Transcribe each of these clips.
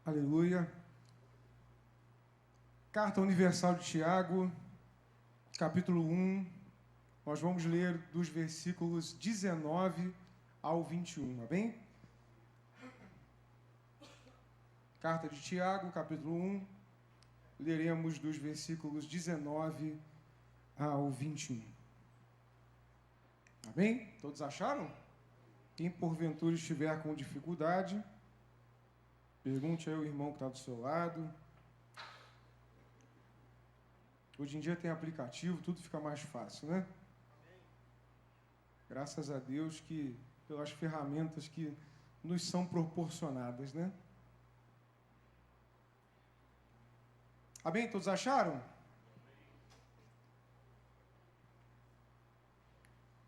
Aleluia. Carta Universal de Tiago, capítulo 1. Nós vamos ler dos versículos 19 ao 21, amém? Carta de Tiago, capítulo 1. Leremos dos versículos 19 ao 21. Amém? Todos acharam? Quem porventura estiver com dificuldade, pergunte aí ao irmão que está do seu lado. Hoje em dia tem aplicativo, tudo fica mais fácil, né? Graças a Deus que pelas ferramentas que nos são proporcionadas, né? Amém? Todos acharam?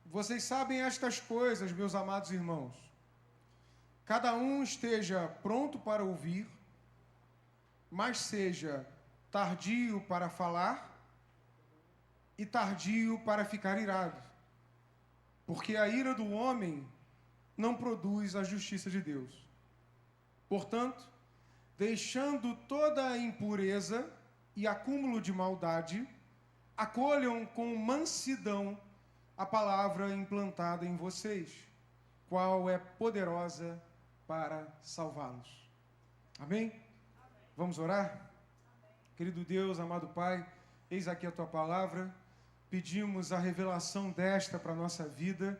Vocês sabem estas coisas, meus amados irmãos. Cada um esteja pronto para ouvir, mas seja tardio para falar e tardio para ficar irado. Porque a ira do homem não produz a justiça de Deus. Portanto, deixando toda a impureza e acúmulo de maldade, acolham com mansidão a palavra implantada em vocês, qual é poderosa para salvá-los. Amém? Vamos orar? Amém. Querido Deus, amado Pai, eis aqui a Tua palavra. Pedimos a revelação desta para a nossa vida,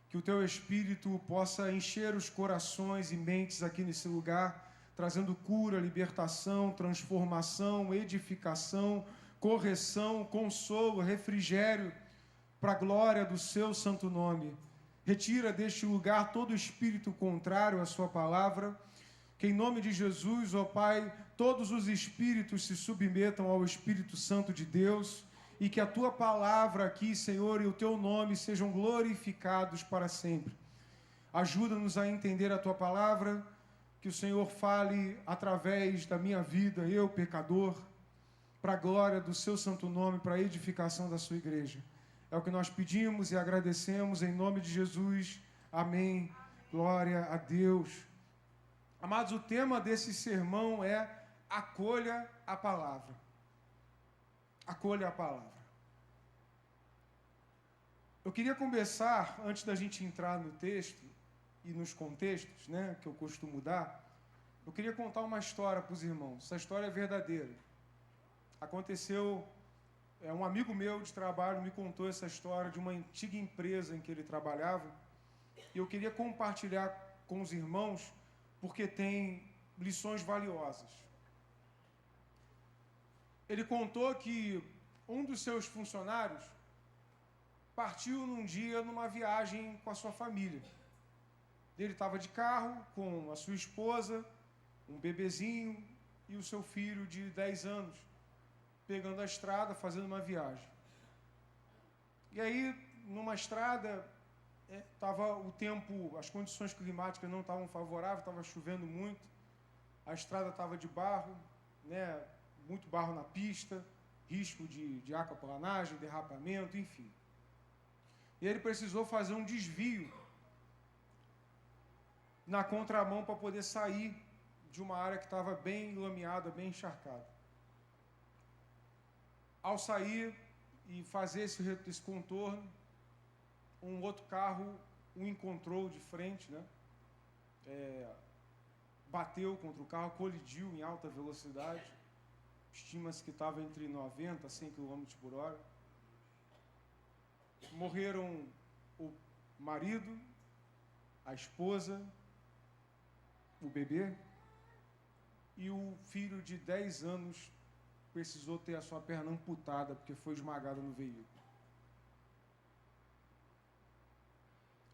que o Teu Espírito possa encher os corações e mentes aqui nesse lugar, trazendo cura, libertação, transformação, edificação, correção, consolo, refrigério, para a glória do Seu santo nome. Retira deste lugar todo espírito contrário à Sua palavra, que em nome de Jesus, ó Pai, todos os espíritos se submetam ao Espírito Santo de Deus, e que a Tua palavra aqui, Senhor, e o Teu nome sejam glorificados para sempre. Ajuda-nos a entender a Tua palavra, que o Senhor fale através da minha vida, eu, pecador, para a glória do Seu santo nome, para a edificação da Sua igreja. É o que nós pedimos e agradecemos em nome de Jesus. Amém. Glória a Deus. Amados, o tema desse sermão é acolha a palavra. Acolha a palavra. Eu queria começar, antes da gente entrar no texto e nos contextos, né, que eu costumo dar, eu queria contar uma história para os irmãos. Essa história é verdadeira. Aconteceu, um amigo meu de trabalho me contou essa história de uma antiga empresa em que ele trabalhava, e eu queria compartilhar com os irmãos, porque tem lições valiosas. Ele contou que um dos seus funcionários partiu num dia numa viagem com a sua família. Ele estava de carro com a sua esposa, um bebezinho e o seu filho de 10 anos, pegando a estrada, fazendo uma viagem. E aí, numa estrada, estava o tempo, as condições climáticas não estavam favoráveis, estava chovendo muito, a estrada estava de barro, né, muito barro na pista, risco de aquaplanagem, derrapamento, enfim. E ele precisou fazer um desvio na contramão para poder sair de uma área que estava bem lameada, bem encharcada. Ao sair e fazer esse contorno, um outro carro o encontrou de frente, né? Bateu contra o carro, colidiu em alta velocidade. Estima-se que estava entre 90 a 100 km por hora. Morreram o marido, a esposa, o bebê, e o filho de 10 anos precisou ter a sua perna amputada porque foi esmagado no veículo.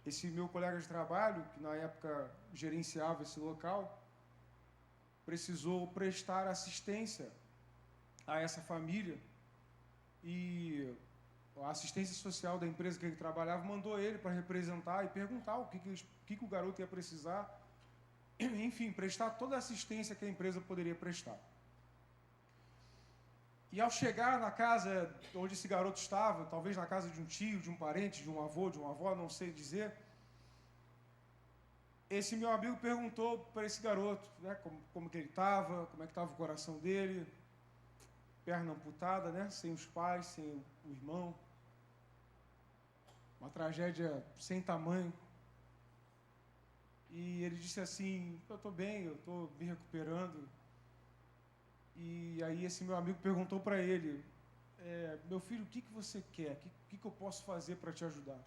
Esse meu colega de trabalho, que na época gerenciava esse local, precisou prestar assistência a essa família, e a assistência social da empresa que ele trabalhava mandou ele para representar e perguntar o que o garoto ia precisar, enfim, prestar toda a assistência que a empresa poderia prestar. E ao chegar na casa onde esse garoto estava, talvez na casa de um tio, de um parente, de um avô, de uma avó, não sei dizer, esse meu amigo perguntou para esse garoto, né, como que ele estava, como é que estava o coração dele, perna amputada, né, sem os pais, sem o irmão, uma tragédia sem tamanho. E ele disse assim, eu estou bem, eu estou me recuperando. E aí esse meu amigo perguntou para ele, meu filho, o que você quer? O que eu posso fazer para te ajudar?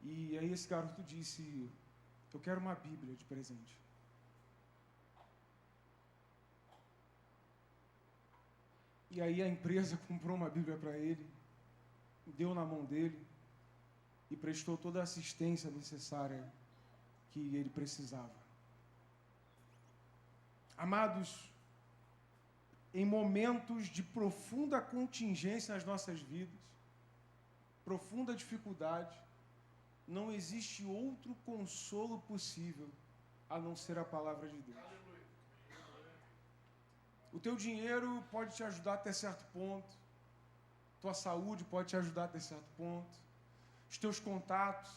E aí esse garoto disse, eu quero uma Bíblia de presente. E aí a empresa comprou uma Bíblia para ele, deu na mão dele e prestou toda a assistência necessária que ele precisava. Amados, em momentos de profunda contingência nas nossas vidas, profunda dificuldade, não existe outro consolo possível a não ser a palavra de Deus. O teu dinheiro pode te ajudar até certo ponto, tua saúde pode te ajudar até certo ponto, os teus contatos,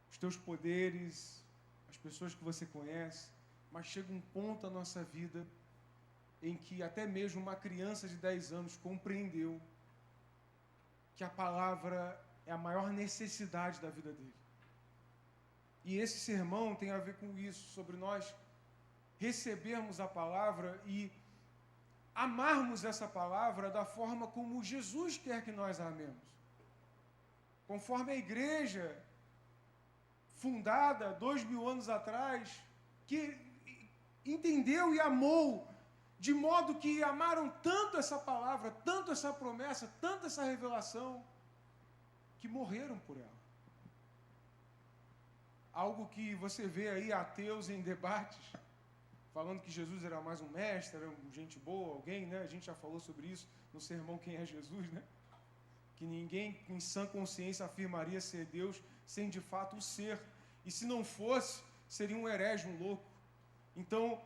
os teus poderes, as pessoas que você conhece, mas chega um ponto na nossa vida em que até mesmo uma criança de 10 anos compreendeu que a palavra é a maior necessidade da vida dele. E esse sermão tem a ver com isso, sobre nós recebermos a palavra e amarmos essa palavra da forma como Jesus quer que nós a amemos. Conforme a igreja fundada 2000 anos atrás, que entendeu e amou, de modo que amaram tanto essa palavra, tanto essa promessa, tanto essa revelação, que morreram por ela. Algo que você vê aí ateus em debates, falando que Jesus era mais um mestre, era gente boa, alguém, né? A gente já falou sobre isso no sermão Quem é Jesus, né? Que ninguém em sã consciência afirmaria ser Deus sem de fato o ser. E se não fosse, seria um herege, um louco. Então,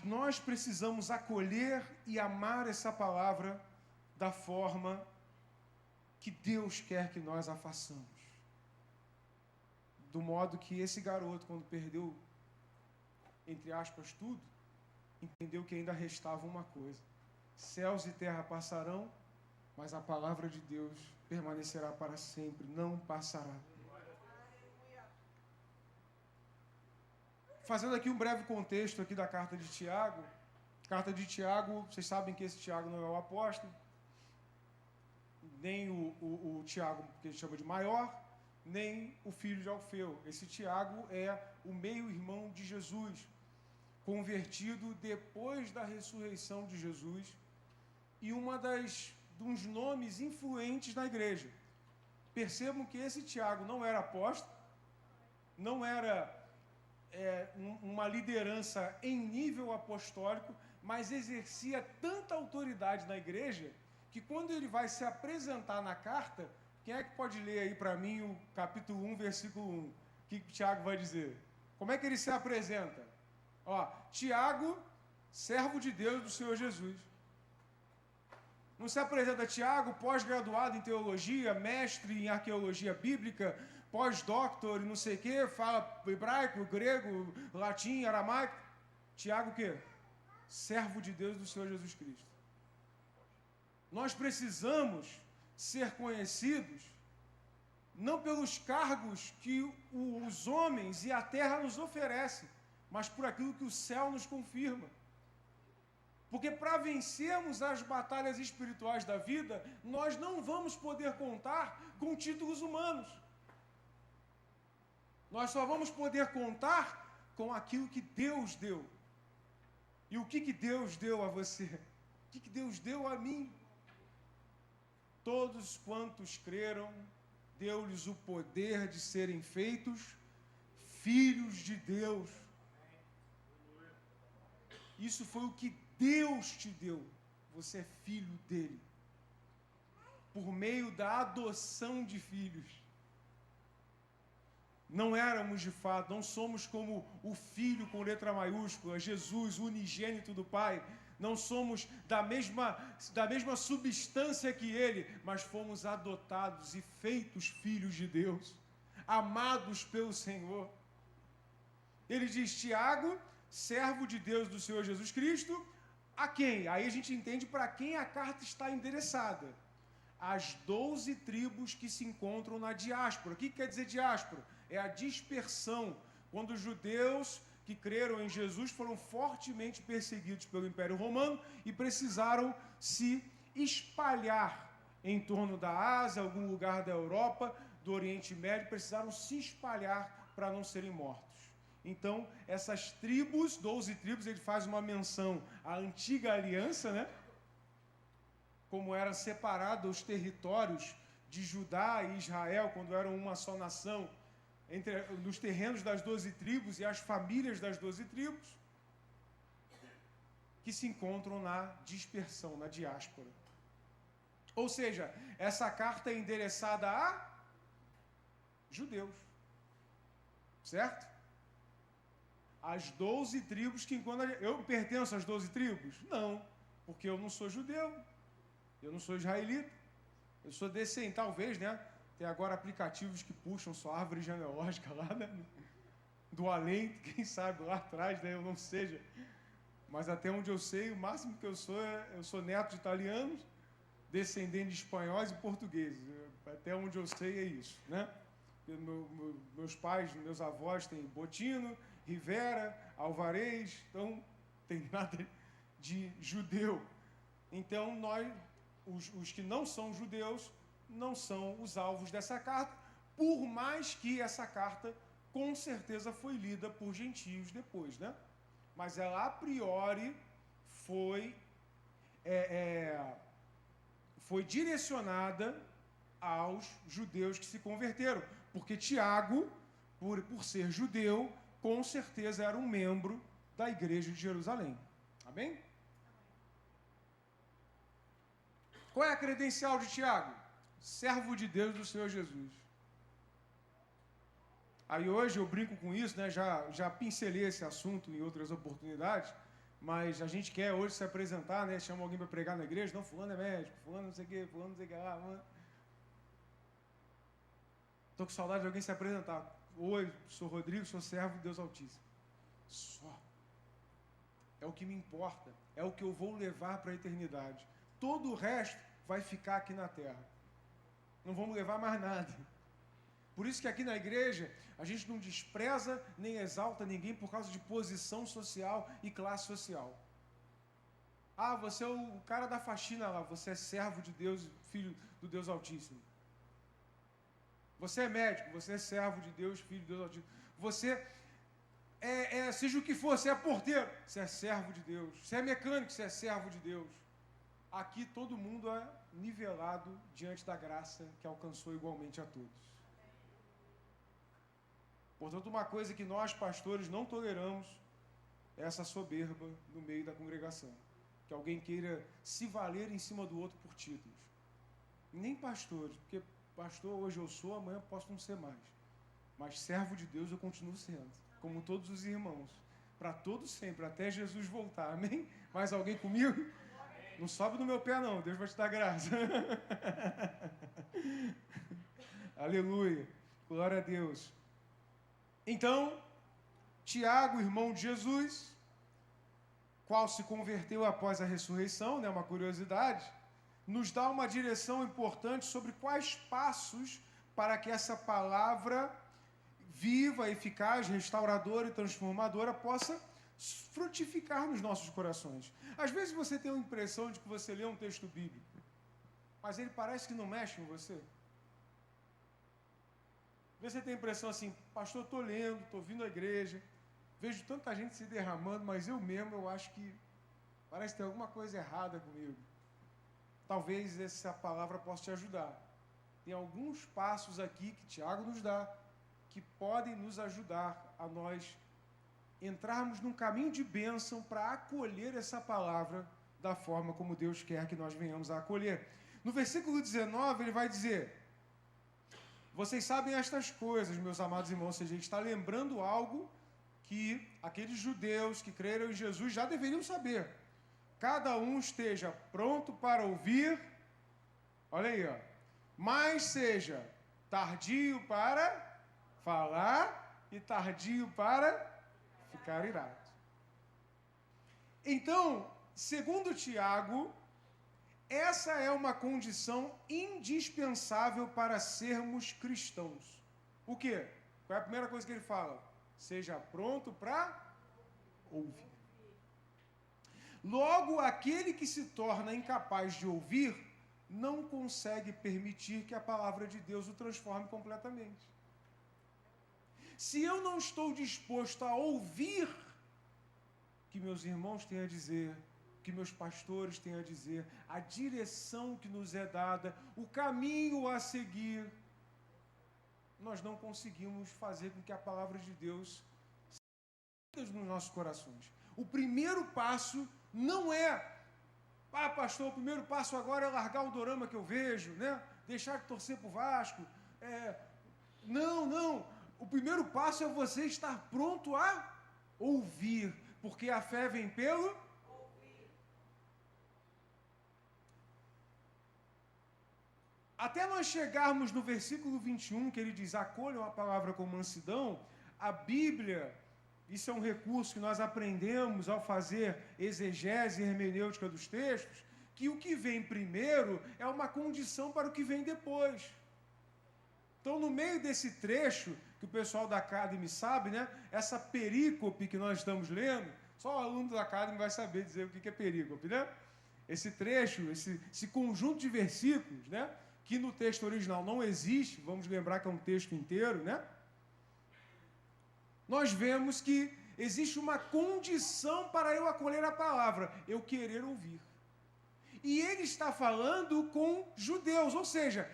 nós precisamos acolher e amar essa palavra da forma que Deus quer que nós a façamos. Do modo que esse garoto, quando perdeu, entre aspas, tudo, entendeu que ainda restava uma coisa. Céus e terra passarão, mas a palavra de Deus permanecerá para sempre, não passará. Fazendo aqui um breve contexto aqui da carta de Tiago. Carta de Tiago, vocês sabem que esse Tiago não é o apóstolo, nem o Tiago, que a gente chama de maior, nem o filho de Alfeu. Esse Tiago é o meio-irmão de Jesus, convertido depois da ressurreição de Jesus, e dos nomes influentes na igreja. Percebam que esse Tiago não era apóstolo, não era uma liderança em nível apostólico, mas exercia tanta autoridade na igreja, que quando ele vai se apresentar na carta, quem é que pode ler aí para mim o capítulo 1, versículo 1? O que Tiago vai dizer? Como é que ele se apresenta? Ó, Tiago, servo de Deus do Senhor Jesus. Não se apresenta Tiago, pós-graduado em teologia, mestre em arqueologia bíblica, pós-doctor e não sei o quê, fala hebraico, grego, latim, aramaico. Tiago o quê? Servo de Deus do Senhor Jesus Cristo. Nós precisamos ser conhecidos não pelos cargos que os homens e a terra nos oferecem, mas por aquilo que o céu nos confirma. Porque para vencermos as batalhas espirituais da vida, nós não vamos poder contar com títulos humanos. Nós só vamos poder contar com aquilo que Deus deu. E o que Deus deu a você? O que Deus deu a mim? Todos quantos creram, deu-lhes o poder de serem feitos filhos de Deus. Isso foi o que Deus te deu. Você é filho dele. Por meio da adoção de filhos. Não éramos de fato, não somos como o Filho com letra maiúscula, Jesus, unigênito do Pai. Não somos da mesma substância que Ele, mas fomos adotados e feitos filhos de Deus. amados pelo Senhor. Ele diz, Tiago, servo de Deus do Senhor Jesus Cristo, a quem? Aí a gente entende para quem a carta está endereçada. As 12 tribos que se encontram na diáspora. O que quer dizer diáspora? É a dispersão, quando os judeus que creram em Jesus foram fortemente perseguidos pelo Império Romano e precisaram se espalhar em torno da Ásia, algum lugar da Europa, do Oriente Médio, precisaram se espalhar para não serem mortos. Então, essas tribos, 12 tribos, ele faz uma menção à antiga aliança, né? Como eram separados os territórios de Judá e Israel, quando eram uma só nação, nos terrenos das 12 tribos e as famílias das 12 tribos, que se encontram na dispersão, na diáspora. Ou seja, essa carta é endereçada a judeus, certo? As 12 tribos que encontram... Eu pertenço às 12 tribos? Não, porque eu não sou judeu, eu não sou israelita, eu sou descendente, talvez, né? Tem agora aplicativos que puxam sua árvore genealógica lá, né? Do além, quem sabe lá atrás, né? Eu não seja. Mas até onde eu sei, o máximo que eu sou neto de italianos, descendente de espanhóis e portugueses. Até onde eu sei é isso, né? Meus pais, meus avós têm Botino, Rivera, Alvarez, então tem nada de judeu. Então nós, os que não são judeus, não são os alvos dessa carta, por mais que essa carta com certeza foi lida por gentios depois, né? Mas ela a priori foi direcionada aos judeus que se converteram, porque Tiago, por ser judeu, com certeza era um membro da igreja de Jerusalém. Amém? Qual é a credencial de Tiago? Servo de Deus do Senhor Jesus. Aí hoje eu brinco com isso, né? Já pincelei esse assunto em outras oportunidades, mas a gente quer hoje se apresentar, né? Chama alguém para pregar na igreja, não, fulano é médico, fulano não sei o quê, fulano não sei o que lá. Estou com saudade de alguém se apresentar. Oi, sou Rodrigo, sou servo de Deus Altíssimo. Só. É o que me importa, é o que eu vou levar para a eternidade. Todo o resto vai ficar aqui na terra. Não vamos levar mais nada. Por isso que aqui na igreja a gente não despreza nem exalta ninguém por causa de posição social e classe social. Ah, você é o cara da faxina lá, você é servo de Deus, filho do Deus Altíssimo. Você é médico, você é servo de Deus, filho de Deus Altíssimo. Você seja o que for, você é porteiro, você é servo de Deus. Você é mecânico, você é servo de Deus. Aqui todo mundo é nivelado diante da graça que alcançou igualmente a todos. Portanto, uma coisa que nós, pastores, não toleramos é essa soberba no meio da congregação. Que alguém queira se valer em cima do outro por títulos. Nem pastores, porque pastor hoje eu sou, amanhã posso não ser mais. Mas servo de Deus eu continuo sendo, como todos os irmãos. Para todos sempre, até Jesus voltar. Amém? Mais alguém comigo? Não sobe no meu pé não, Deus vai te dar graça. Aleluia. Glória a Deus. Então, Tiago, irmão de Jesus, qual se converteu após a ressurreição, né, uma curiosidade, nos dá uma direção importante sobre quais passos para que essa palavra viva, eficaz, restauradora e transformadora possa frutificar nos nossos corações. Às vezes você tem a impressão de que você lê um texto bíblico, mas ele parece que não mexe em você. Às vezes você tem a impressão assim, pastor, estou lendo, estou vindo à igreja, vejo tanta gente se derramando, mas eu mesmo, eu acho que parece que tem alguma coisa errada comigo. Talvez essa palavra possa te ajudar. Tem alguns passos aqui que Tiago nos dá, que podem nos ajudar a nós entrarmos num caminho de bênção para acolher essa palavra da forma como Deus quer que nós venhamos a acolher. No versículo 19, ele vai dizer: vocês sabem estas coisas, meus amados irmãos, ou seja, ele está lembrando algo que aqueles judeus que creram em Jesus já deveriam saber. Cada um esteja pronto para ouvir, olha aí, ó, mas seja tardio para falar e tardio para ficar irado. Então, segundo Tiago, essa é uma condição indispensável para sermos cristãos. O quê? Qual é a primeira coisa que ele fala? Seja pronto para ouvir. Logo, aquele que se torna incapaz de ouvir, não consegue permitir que a palavra de Deus o transforme completamente. Se eu não estou disposto a ouvir o que meus irmãos têm a dizer, o que meus pastores têm a dizer, a direção que nos é dada, o caminho a seguir, nós não conseguimos fazer com que a palavra de Deus seja nos nossos corações. O primeiro passo não é, pastor, o primeiro passo agora é largar o dorama que eu vejo, né? Deixar de torcer para o Vasco. Não. O primeiro passo é você estar pronto a ouvir, porque a fé vem pelo ouvir. Até nós chegarmos no versículo 21, que ele diz, acolham a palavra com mansidão, a Bíblia, isso é um recurso que nós aprendemos ao fazer exegese e hermenêutica dos textos, que o que vem primeiro é uma condição para o que vem depois. Então, no meio desse trecho, que o pessoal da Academy sabe, né? Essa perícope que nós estamos lendo, só o aluno da Academy vai saber dizer o que é perícope, né? Esse trecho, esse conjunto de versículos, né? Que no texto original não existe, vamos lembrar que é um texto inteiro, né? Nós vemos que existe uma condição para eu acolher a palavra, eu querer ouvir. E ele está falando com judeus, ou seja,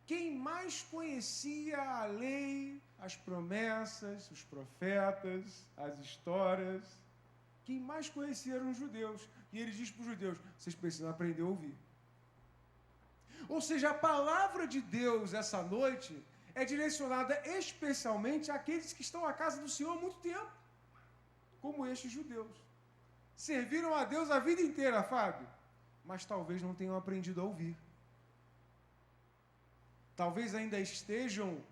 quem mais conhecia a lei, as promessas, os profetas, as histórias, quem mais conhecia eram os judeus. E ele diz para os judeus, vocês precisam aprender a ouvir. Ou seja, a palavra de Deus essa noite é direcionada especialmente àqueles que estão à casa do Senhor há muito tempo, como estes judeus. Serviram a Deus a vida inteira, Fábio, mas talvez não tenham aprendido a ouvir. Talvez ainda estejam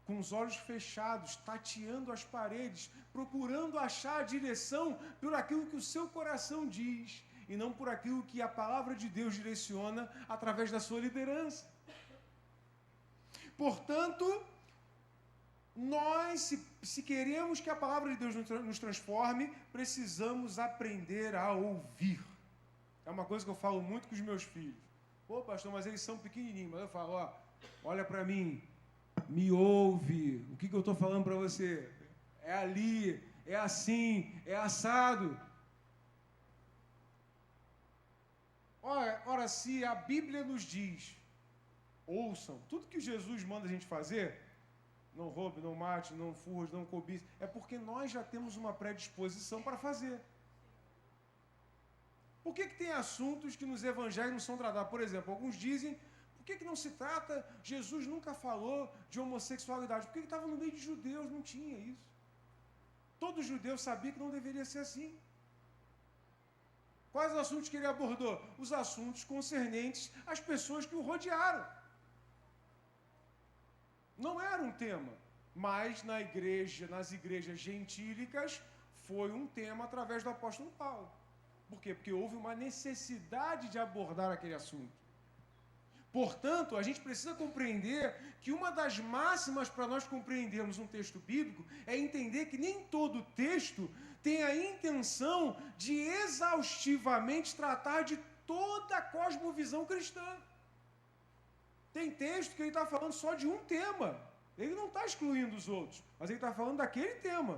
com os olhos fechados, tateando as paredes, procurando achar a direção por aquilo que o seu coração diz, e não por aquilo que a palavra de Deus direciona através da sua liderança. Portanto, nós, se queremos que a palavra de Deus nos transforme, precisamos aprender a ouvir. É uma coisa que eu falo muito com os meus filhos. Pô, pastor, mas eles são pequenininhos. Mas eu falo, olha para mim, me ouve. O que eu estou falando para você? É ali, é assim, é assado. Ora, se a Bíblia nos diz, ouçam, tudo que Jesus manda a gente fazer, não roube, não mate, não furte, não cobice, é porque nós já temos uma predisposição para fazer. Por que tem assuntos que nos evangelhos não são tratados? Por exemplo, alguns dizem, por que não se trata, Jesus nunca falou de homossexualidade, porque ele estava no meio de judeus, não tinha isso. Todo judeu sabia que não deveria ser assim. Quais os assuntos que ele abordou? Os assuntos concernentes às pessoas que o rodearam. Não era um tema, mas nas igrejas gentílicas foi um tema através do apóstolo Paulo. Por quê? Porque houve uma necessidade de abordar aquele assunto. Portanto, a gente precisa compreender que uma das máximas para nós compreendermos um texto bíblico é entender que nem todo texto tem a intenção de exaustivamente tratar de toda a cosmovisão cristã. Tem texto que ele está falando só de um tema. Ele não está excluindo os outros, mas ele está falando daquele tema.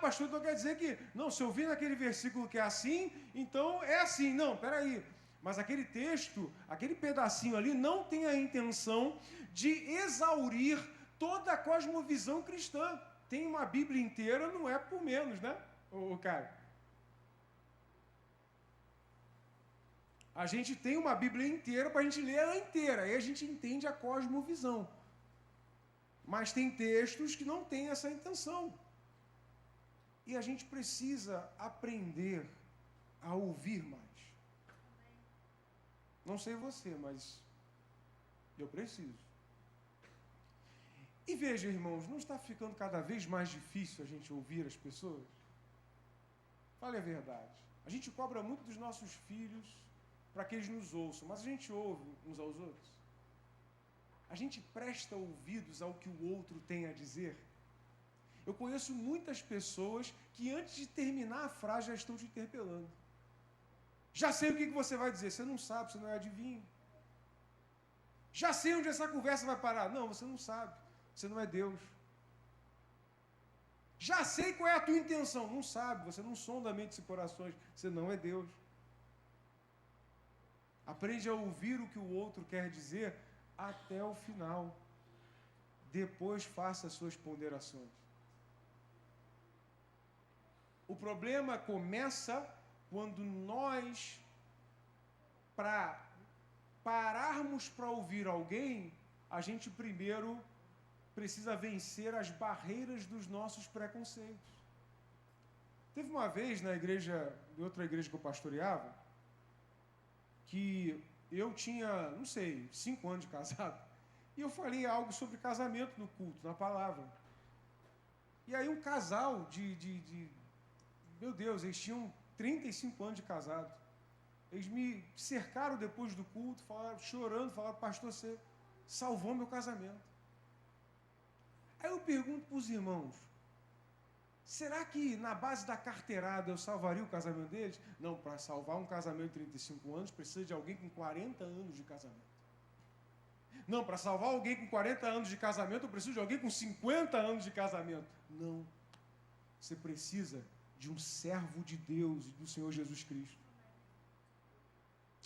Pastor, então quer dizer que, não, se eu vi naquele versículo que é assim, então é assim. Não, peraí. Mas aquele texto, aquele pedacinho ali, não tem a intenção de exaurir toda a cosmovisão cristã. Tem uma Bíblia inteira, não é por menos, né, Caio? A gente tem uma Bíblia inteira para a gente ler ela inteira, aí a gente entende a cosmovisão. Mas tem textos que não têm essa intenção. E a gente precisa aprender a ouvir mais. Não sei você, mas eu preciso. E veja, irmãos, não está ficando cada vez mais difícil a gente ouvir as pessoas? Fale a verdade. A gente cobra muito dos nossos filhos para que eles nos ouçam, mas a gente ouve uns aos outros. A gente presta ouvidos ao que o outro tem a dizer. Eu conheço muitas pessoas que antes de terminar a frase já estão te interpelando. Já sei o que você vai dizer. Você não sabe, você não é adivinho. Já sei onde essa conversa vai parar. Não, você não sabe. Você não é Deus. Já sei qual é a tua intenção. Não sabe. Você não sonda mentes e corações. Você não é Deus. Aprende a ouvir o que o outro quer dizer até o final. Depois faça as suas ponderações. O problema começa quando nós, para pararmos para ouvir alguém, a gente primeiro precisa vencer as barreiras dos nossos preconceitos. Teve uma vez na igreja, de outra igreja que eu pastoreava, que eu tinha, 5 anos de casado, e eu falei algo sobre casamento no culto, na palavra. E aí um casal meu Deus, eles tinham 35 anos de casado. Eles me cercaram depois do culto, falaram, chorando, falaram, pastor, você salvou meu casamento. Aí eu pergunto para os irmãos, será que na base da carteirada eu salvaria o casamento deles? Não, para salvar um casamento de 35 anos, precisa de alguém com 40 anos de casamento. Não, para salvar alguém com 40 anos de casamento, eu preciso de alguém com 50 anos de casamento. Não. Você precisa de um servo de Deus e do Senhor Jesus Cristo.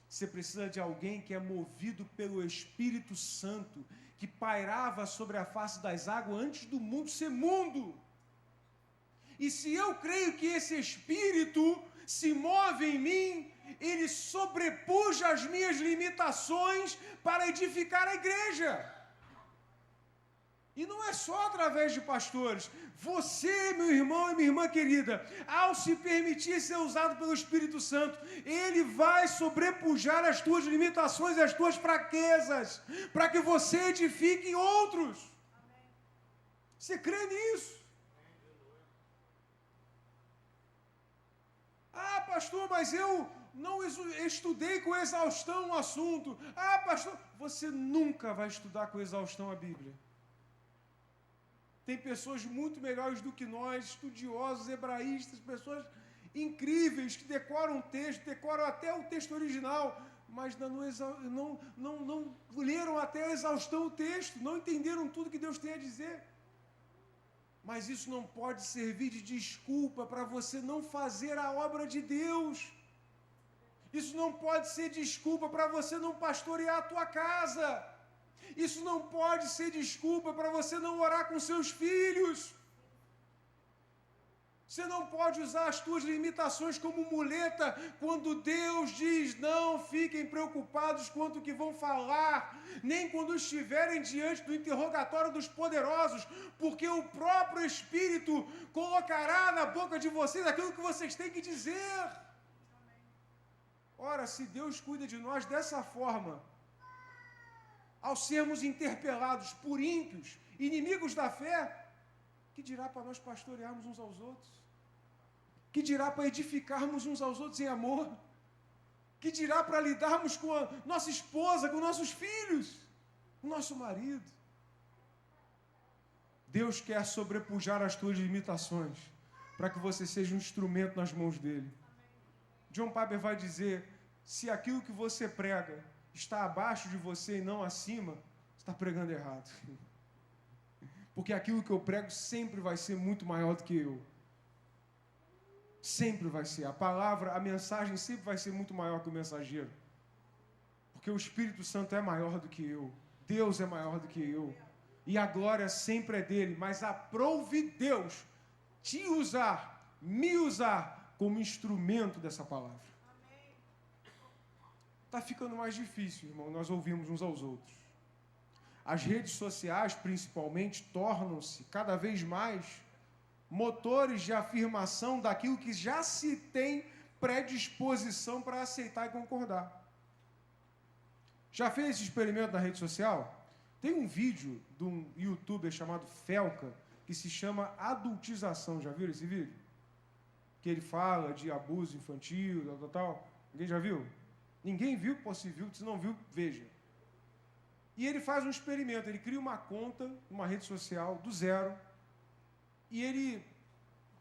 Você precisa de alguém que é movido pelo Espírito Santo, que pairava sobre a face das águas antes do mundo ser mundo. E se eu creio que esse Espírito se move em mim, ele sobrepuja as minhas limitações para edificar a igreja. E não é só através de pastores. Você, meu irmão e minha irmã querida, ao se permitir ser usado pelo Espírito Santo, ele vai sobrepujar as tuas limitações e as tuas fraquezas, para que você edifique outros. Amém. Você crê nisso? Ah, pastor, mas eu não estudei com exaustão o assunto. Ah, pastor, você nunca vai estudar com exaustão a Bíblia. Tem pessoas muito melhores do que nós, estudiosos, hebraístas, pessoas incríveis que decoram o texto, decoram até o texto original, mas não leram até a exaustão o texto, não entenderam tudo que Deus tem a dizer. Mas isso não pode servir de desculpa para você não fazer a obra de Deus. Isso não pode ser desculpa para você não pastorear a tua casa. Isso não pode ser desculpa para você não orar com seus filhos. Você não pode usar as tuas limitações como muleta quando Deus diz, não fiquem preocupados quanto que vão falar, nem quando estiverem diante do interrogatório dos poderosos, porque o próprio Espírito colocará na boca de vocês aquilo que vocês têm que dizer. Ora, se Deus cuida de nós dessa forma, ao sermos interpelados por ímpios, inimigos da fé, que dirá para nós pastorearmos uns aos outros? Que dirá para edificarmos uns aos outros em amor? Que dirá para lidarmos com a nossa esposa, com nossos filhos, com o nosso marido? Deus quer sobrepujar as tuas limitações, para que você seja um instrumento nas mãos dele. John Piper vai dizer, se aquilo que você prega está abaixo de você e não acima, você está pregando errado. Porque aquilo que eu prego sempre vai ser muito maior do que eu. Sempre vai ser. A palavra, a mensagem sempre vai ser muito maior que o mensageiro. Porque o Espírito Santo é maior do que eu. Deus é maior do que eu. E a glória sempre é dele. Mas aprove Deus te usar, me usar como instrumento dessa palavra. Está ficando mais difícil, irmão, nós ouvimos uns aos outros. As redes sociais, principalmente, tornam-se cada vez mais motores de afirmação daquilo que já se tem predisposição para aceitar e concordar. Já fez esse experimento na rede social? Tem um vídeo de um youtuber chamado Felca, que se chama Adultização. Já viram esse vídeo? Que ele fala de abuso infantil, tal. Ninguém já viu? Ninguém viu? Pô, se viu, se não viu, veja. E ele faz um experimento, ele cria uma conta, uma rede social, do zero, e ele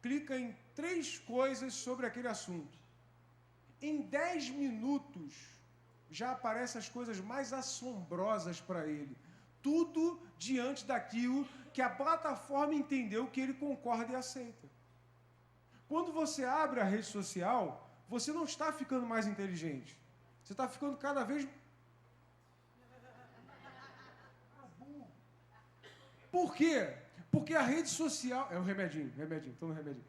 clica em 3 coisas sobre aquele assunto. Em 10 minutos, já aparecem as coisas mais assombrosas para ele. Tudo diante daquilo que a plataforma entendeu que ele concorda e aceita. Quando você abre a rede social, você não está ficando mais inteligente. Você está ficando cada vez... Por quê? Porque a rede social... É o remedinho, toma o remedinho.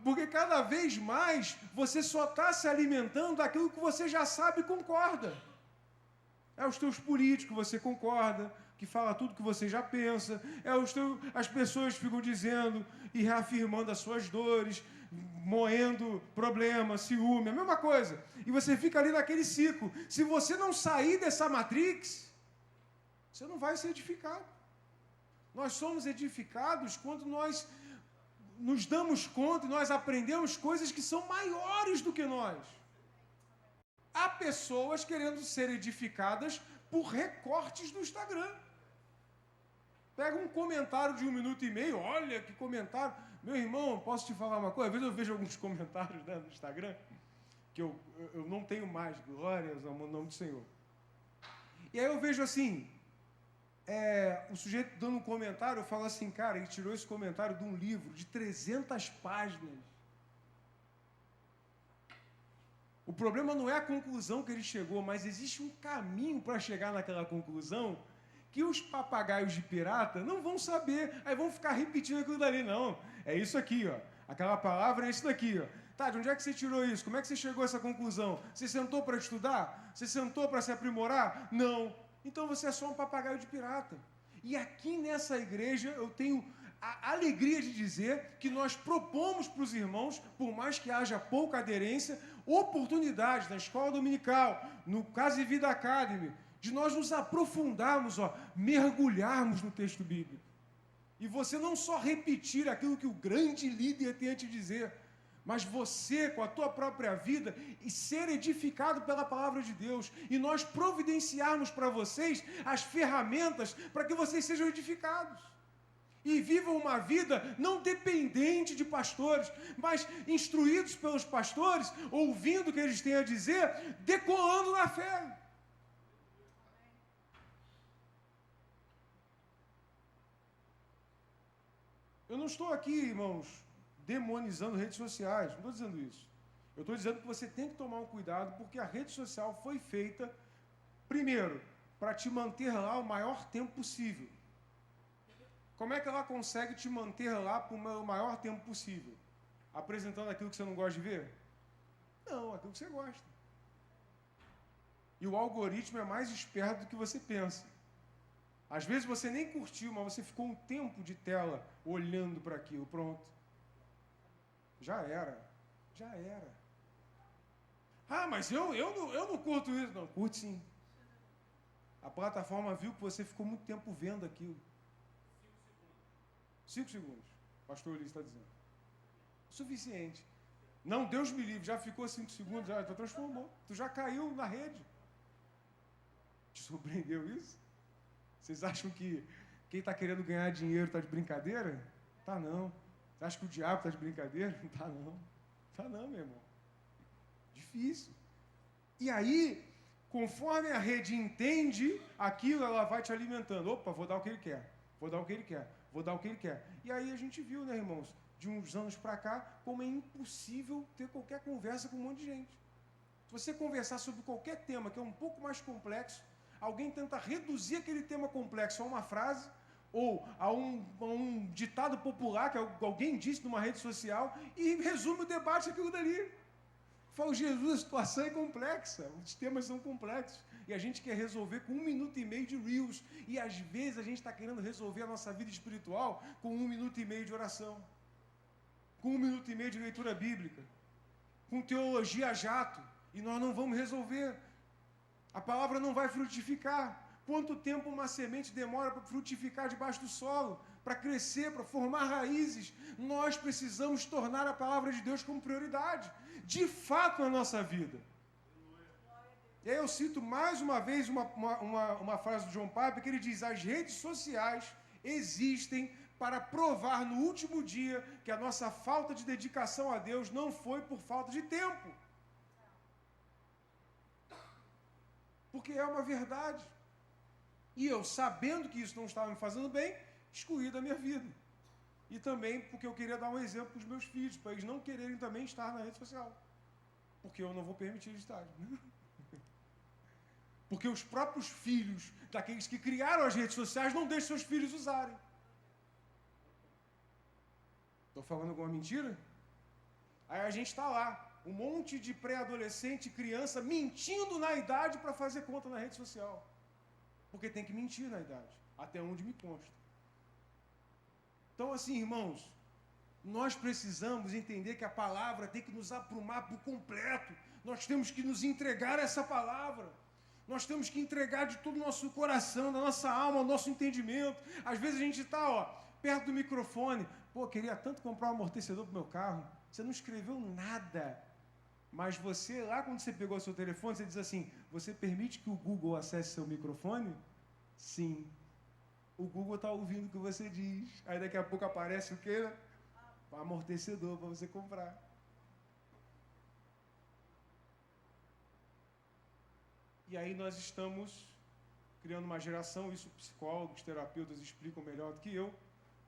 Porque cada vez mais você só está se alimentando daquilo que você já sabe e concorda. É os teus políticos que você concorda, que fala tudo que você já pensa. As pessoas ficam dizendo e reafirmando as suas dores, moendo problemas, ciúme, a mesma coisa. E você fica ali naquele ciclo. Se você não sair dessa matrix, você não vai ser edificado. Nós somos edificados quando nós nos damos conta e nós aprendemos coisas que são maiores do que nós. Há pessoas querendo ser edificadas por recortes do Instagram. Pega um comentário de 1 minuto e meio, olha que comentário. Meu irmão, posso te falar uma coisa? Às vezes eu vejo alguns comentários, né, no Instagram, que eu não tenho mais, glórias ao nome do Senhor. E aí eu vejo assim, o sujeito dando um comentário, eu falo assim, cara, ele tirou esse comentário de um livro de 300 páginas. O problema não é a conclusão que ele chegou, mas existe um caminho para chegar naquela conclusão que os papagaios de pirata não vão saber, aí vão ficar repetindo aquilo dali, não. É isso aqui, ó. Aquela palavra é isso daqui, ó. Tá, de onde é que você tirou isso? Como é que você chegou a essa conclusão? Você sentou para estudar? Você sentou para se aprimorar? Não. Então você é só um papagaio de pirata. E aqui nessa igreja eu tenho a alegria de dizer que nós propomos para os irmãos, por mais que haja pouca aderência, oportunidades na escola dominical, no Casa e Vida Academy, de nós nos aprofundarmos, mergulharmos no texto bíblico. E você não só repetir aquilo que o grande líder tem a te dizer, mas você, com a tua própria vida, e ser edificado pela palavra de Deus, e nós providenciarmos para vocês as ferramentas para que vocês sejam edificados. E vivam uma vida não dependente de pastores, mas instruídos pelos pastores, ouvindo o que eles têm a dizer, decolando na fé. Eu não estou aqui, irmãos, demonizando redes sociais, não estou dizendo isso. Eu estou dizendo que você tem que tomar um cuidado, porque a rede social foi feita, primeiro, para te manter lá o maior tempo possível. Como é que ela consegue te manter lá por o maior tempo possível? Apresentando aquilo que você não gosta de ver? Não, aquilo que você gosta. E o algoritmo é mais esperto do que você pensa. Às vezes você nem curtiu, mas você ficou um tempo de tela olhando para aquilo, pronto. Já era. Ah, mas eu não curto isso. Não, curte sim. A plataforma viu que você ficou muito tempo vendo aquilo. 5 segundos. O pastor Ulisses está dizendo. Suficiente. Não, Deus me livre, já ficou 5 segundos, já transformou. Tu já caiu na rede. Te surpreendeu isso? Vocês acham que quem está querendo ganhar dinheiro está de brincadeira? Tá não. Você acha que o diabo está de brincadeira? Tá não. Tá não, meu irmão. Difícil. E aí, conforme a rede entende aquilo, ela vai te alimentando. Opa, vou dar o que ele quer. Vou dar o que ele quer. E aí a gente viu, né, irmãos, de uns anos para cá, como é impossível ter qualquer conversa com um monte de gente. Se você conversar sobre qualquer tema que é um pouco mais complexo, alguém tenta reduzir aquele tema complexo a uma frase ou a um ditado popular que alguém disse numa rede social e resume o debate aquilo dali. Fala, Jesus, a situação é complexa, os temas são complexos. E a gente quer resolver com 1 minuto e meio de Reels. E às vezes a gente está querendo resolver a nossa vida espiritual com 1 minuto e meio de oração. Com 1 minuto e meio de leitura bíblica. Com teologia a jato. E nós não vamos resolver. A palavra não vai frutificar. Quanto tempo uma semente demora para frutificar debaixo do solo, para crescer, para formar raízes? Nós precisamos tornar a palavra de Deus como prioridade, de fato, na nossa vida. E aí eu cito mais uma vez uma frase do John Piper, que ele diz: as redes sociais existem para provar no último dia que a nossa falta de dedicação a Deus não foi por falta de tempo. Porque é uma verdade. E eu, sabendo que isso não estava me fazendo bem, excluí da minha vida. E também porque eu queria dar um exemplo para os meus filhos, para eles não quererem também estar na rede social. Porque eu não vou permitir eles estarem. Porque os próprios filhos daqueles que criaram as redes sociais não deixam seus filhos usarem. Estou falando alguma mentira? Aí a gente está lá, um monte de pré-adolescente e criança mentindo na idade para fazer conta na rede social. Porque tem que mentir na idade, até onde me consta. Então, assim, irmãos, nós precisamos entender que a palavra tem que nos aprumar por completo. Nós temos que nos entregar a essa palavra. Nós temos que entregar de todo o nosso coração, da nossa alma, o nosso entendimento. Às vezes a gente está, perto do microfone. Pô, queria tanto comprar um amortecedor para o meu carro. Você não escreveu nada. Mas você, lá quando você pegou o seu telefone, você diz assim: você permite que o Google acesse seu microfone? Sim. O Google está ouvindo o que você diz. Aí daqui a pouco aparece o quê? Um amortecedor para você comprar. E aí nós estamos criando uma geração, isso psicólogos, terapeutas explicam melhor do que eu,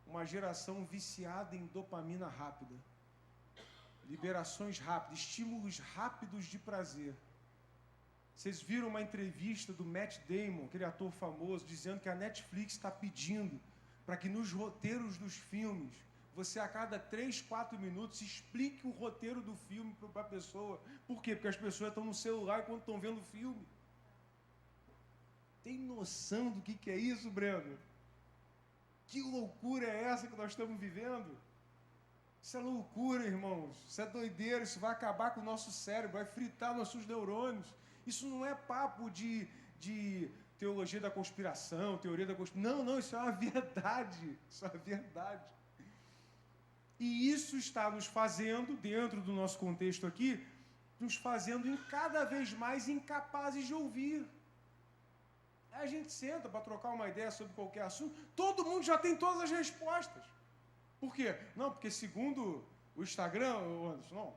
uma geração viciada em dopamina rápida. Liberações rápidas, estímulos rápidos de prazer. Vocês viram uma entrevista do Matt Damon, aquele ator famoso, dizendo que a Netflix está pedindo para que nos roteiros dos filmes, você a cada 3, 4 minutos explique o roteiro do filme para a pessoa. Por quê? Porque as pessoas estão no celular enquanto estão vendo o filme. Tem noção do que é isso, Breno? Que loucura é essa que nós estamos vivendo? Isso é loucura, irmãos. Isso é doideira. Isso vai acabar com o nosso cérebro, vai fritar nossos neurônios. Isso não é papo de teologia da conspiração, teoria da conspiração. Não, isso é uma verdade. Isso é uma verdade. E isso está nos fazendo, dentro do nosso contexto aqui, nos fazendo cada vez mais incapazes de ouvir. Aí a gente senta para trocar uma ideia sobre qualquer assunto, todo mundo já tem todas as respostas. Por quê? Não, porque segundo o Instagram, Anderson, não.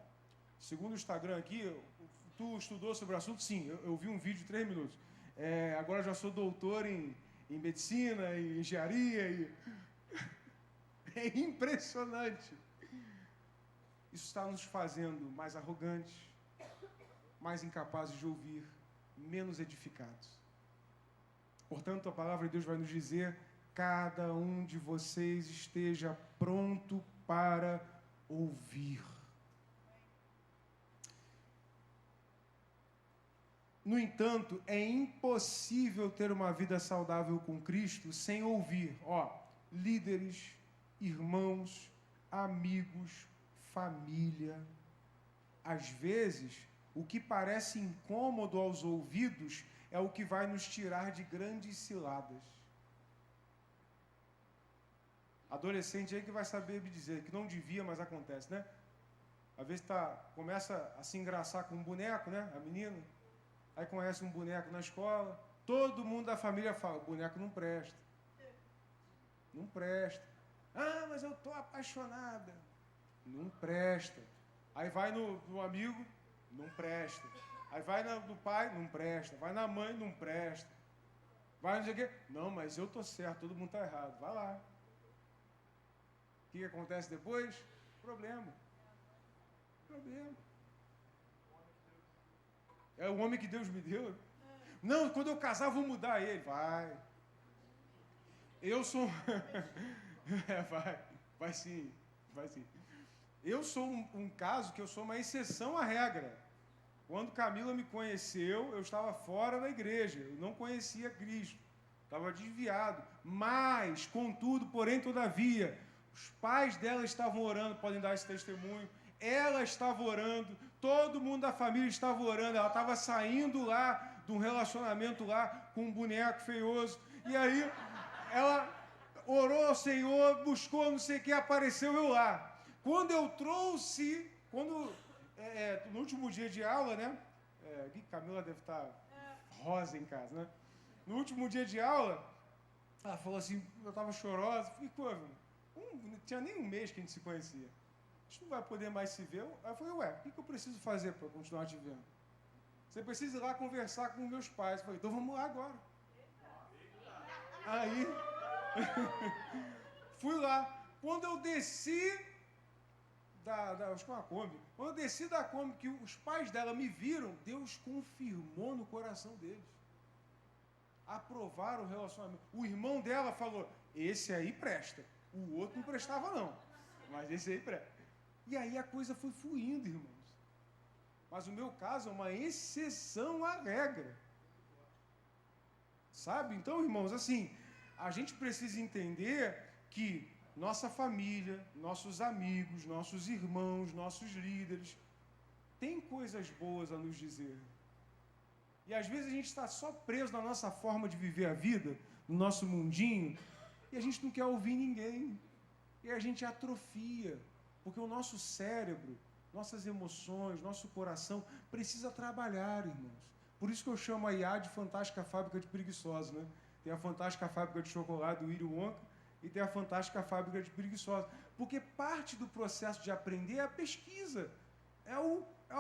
Segundo o Instagram aqui, tu estudou sobre o assunto? Sim, eu vi um vídeo de 3 minutos. Agora já sou doutor em medicina, em engenharia. É impressionante. Isso está nos fazendo mais arrogantes, mais incapazes de ouvir, menos edificados. Portanto, a palavra de Deus vai nos dizer: cada um de vocês esteja pronto para ouvir. No entanto, é impossível ter uma vida saudável com Cristo sem ouvir, líderes, irmãos, amigos, família. Às vezes, o que parece incômodo aos ouvidos é o que vai nos tirar de grandes ciladas. Adolescente aí que vai saber me dizer, que não devia, mas acontece, né? Às vezes começa a se engraçar com um boneco, né? A menina. Aí conhece um boneco na escola. Todo mundo da família fala: o boneco não presta. Não presta. Ah, mas eu estou apaixonada. Não presta. Aí vai no amigo, não presta. Aí vai no pai, não presta. Vai na mãe, não presta. Vai não sei o quê. Não, mas eu estou certo, todo mundo está errado. Vai lá. O que acontece depois? Problema. É o homem que Deus me deu. Não, quando eu casar, vou mudar ele. Vai. Eu sou... vai sim. Eu sou um caso que eu sou uma exceção à regra. Quando Camila me conheceu, eu estava fora da igreja. Eu não conhecia Cristo. Estava desviado. Mas, contudo, porém, todavia, os pais dela estavam orando, podem dar esse testemunho. Ela estava orando, todo mundo da família estava orando. Ela estava saindo lá de um relacionamento lá com um boneco feioso. E aí ela orou ao Senhor, buscou não sei o que, apareceu eu lá. Quando eu trouxe, no último dia de aula, né? Camila deve estar rosa em casa, né? No último dia de aula, ela falou assim, eu estava chorosa, falei, não tinha nem um mês que a gente se conhecia. A gente não vai poder mais se ver. Aí eu falei, o que eu preciso fazer para continuar te vendo? Você precisa ir lá conversar com meus pais. Eu falei, então vamos lá agora. Aí, fui lá. Quando eu desci acho que é uma Kombi, quando eu desci da Kombi, que os pais dela me viram, Deus confirmou no coração deles. Aprovaram o relacionamento. O irmão dela falou, esse aí presta. O outro não prestava não, mas esse aí presta. E aí a coisa foi fluindo, irmãos. Mas o meu caso é uma exceção à regra. Sabe? Então, irmãos, assim, a gente precisa entender que nossa família, nossos amigos, nossos irmãos, nossos líderes, têm coisas boas a nos dizer. E às vezes a gente está só preso na nossa forma de viver a vida, no nosso mundinho, e a gente não quer ouvir ninguém. E a gente atrofia, porque o nosso cérebro, nossas emoções, nosso coração precisa trabalhar, irmãos. Por isso que eu chamo a IA de fantástica fábrica de preguiçosos, né? Tem a fantástica fábrica de chocolate do Willy Wonka e tem a fantástica fábrica de preguiçosos. Porque parte do processo de aprender é a pesquisa.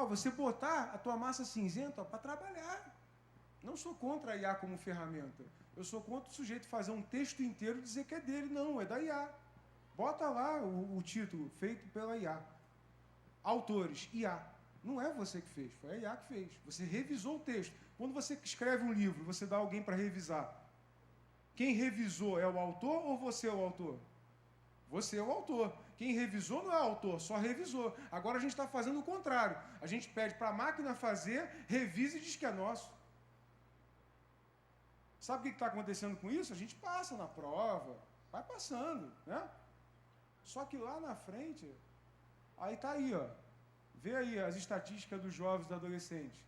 Você botar a tua massa cinzenta para trabalhar. Não sou contra a IA como ferramenta. Eu sou contra o sujeito fazer um texto inteiro e dizer que é dele. Não, é da IA. Bota lá o título, feito pela IA. Autores, IA. Não é você que fez, foi a IA que fez. Você revisou o texto. Quando você escreve um livro, você dá alguém para revisar. Quem revisou é o autor ou você é o autor? Você é o autor. Quem revisou não é o autor, só revisou. Agora a gente está fazendo o contrário. A gente pede para a máquina fazer, revisa e diz que é nosso. Sabe o que está acontecendo com isso? A gente passa na prova, vai passando, né? Só que lá na frente, aí está aí, ó. Vê aí as estatísticas dos jovens e dos adolescentes.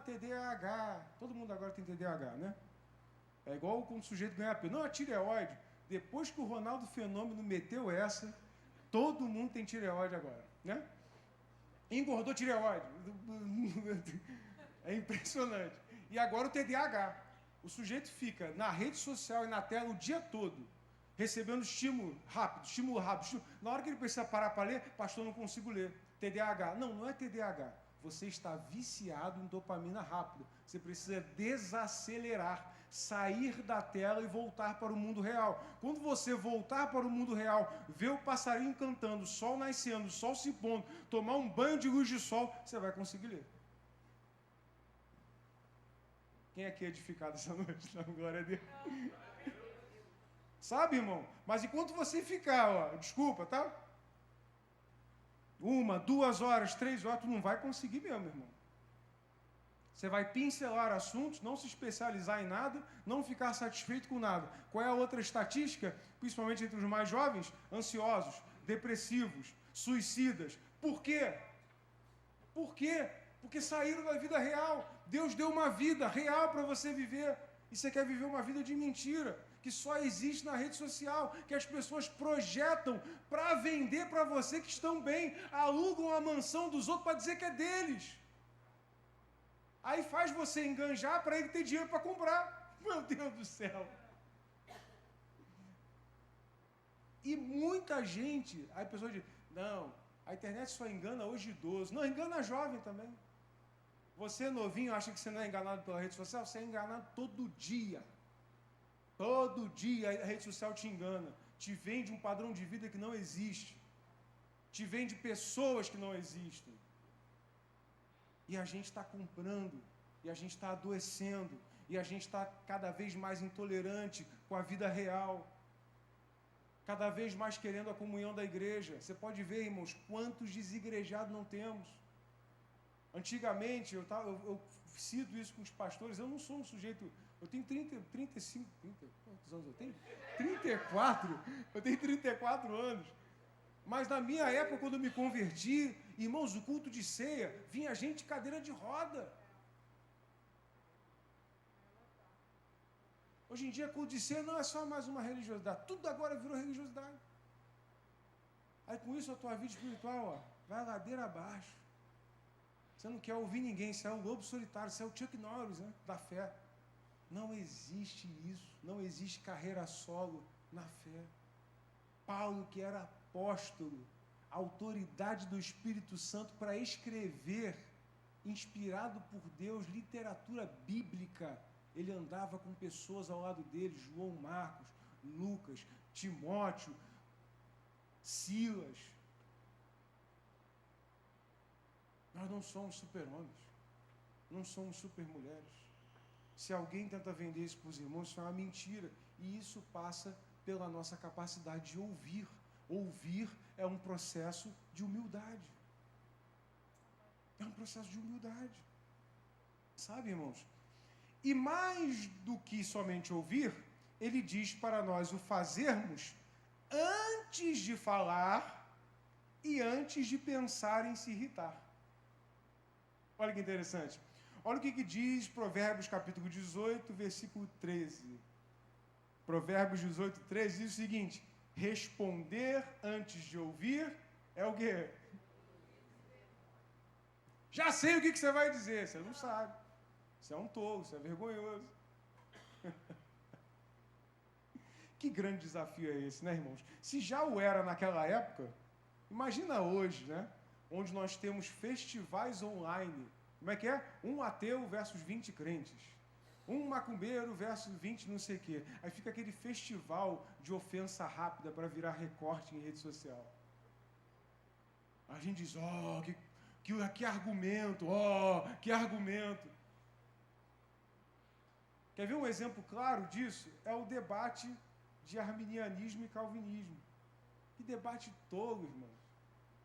TDAH. Todo mundo agora tem TDAH, né? É igual quando o sujeito ganha pena. Não, é tireoide. Depois que o Ronaldo Fenômeno meteu essa, todo mundo tem tireoide agora, né? Engordou tireoide. É impressionante. E agora o TDAH. O sujeito fica na rede social e na tela o dia todo, recebendo estímulo rápido. Na hora que ele precisa parar para ler, pastor, não consigo ler. TDAH. Não é TDAH. Você está viciado em dopamina rápida. Você precisa desacelerar, sair da tela e voltar para o mundo real. Quando você voltar para o mundo real, ver o passarinho cantando, o sol nascendo, o sol se pondo, tomar um banho de luz de sol, você vai conseguir ler. Quem aqui é edificado essa noite? Não, glória a Deus. Sabe, irmão? Mas enquanto você ficar, desculpa, tá? 1, 2 horas, 3 horas, tu não vai conseguir mesmo, irmão. Você vai pincelar assuntos, não se especializar em nada, não ficar satisfeito com nada. Qual é a outra estatística? Principalmente entre os mais jovens? Ansiosos, depressivos, suicidas. Por quê? Por quê? Porque saíram da vida real. Deus deu uma vida real para você viver. E você quer viver uma vida de mentira, que só existe na rede social, que as pessoas projetam para vender para você que estão bem, alugam a mansão dos outros para dizer que é deles. Aí faz você enganjar para ele ter dinheiro para comprar. Meu Deus do céu. E muita gente, aí a pessoa diz, não, a internet só engana hoje idoso. Não, engana jovem também. Você novinho acha que você não é enganado pela rede social? Você é enganado todo dia. Todo dia a rede social te engana. Te vende um padrão de vida que não existe. Te vende pessoas que não existem. E a gente está comprando. E a gente está adoecendo. E a gente está cada vez mais intolerante com a vida real. Cada vez mais querendo a comunhão da igreja. Você pode ver, irmãos, quantos desigrejados não temos. Antigamente, eu cito isso com os pastores, eu não sou um sujeito, eu tenho 35, quantos anos eu tenho? 34, eu tenho 34 anos. Mas na minha época, quando eu me converti, irmãos, o culto de ceia, vinha gente de cadeira de roda. Hoje em dia, culdicer não é só mais uma religiosidade. Tudo agora virou religiosidade. Aí, com isso, a tua vida espiritual, ó, vai ladeira abaixo. Você não quer ouvir ninguém, você é um lobo solitário, você é o Chuck Norris, né, da fé. Não existe isso. Não existe carreira solo na fé. Paulo, que era apóstolo, autoridade do Espírito Santo para escrever, inspirado por Deus, literatura bíblica. Ele andava com pessoas ao lado dele, João Marcos, Lucas, Timóteo, Silas. Nós não somos super-homens, não somos super-mulheres. Se alguém tenta vender isso para os irmãos, isso é uma mentira. E isso passa pela nossa capacidade de ouvir. Ouvir é um processo de humildade. É um processo de humildade. Sabe, irmãos? E mais do que somente ouvir, ele diz para nós o fazermos antes de falar e antes de pensar em se irritar. Olha que interessante. Olha o que diz Provérbios capítulo 18, versículo 13. Provérbios 18, 13 diz o seguinte: responder antes de ouvir é o quê? Já sei o que você vai dizer, você não sabe. Você é um tolo, você é vergonhoso. Que grande desafio é esse, né, irmãos? Se já o era naquela época, imagina hoje, né? Onde nós temos festivais online. Como é que é? Um ateu versus 20 crentes. Um macumbeiro versus 20 não sei o quê. Aí fica aquele festival de ofensa rápida para virar recorte em rede social. A gente diz, que argumento, que argumento. Quer ver um exemplo claro disso? É o debate de arminianismo e calvinismo. Que debate tolo, irmãos.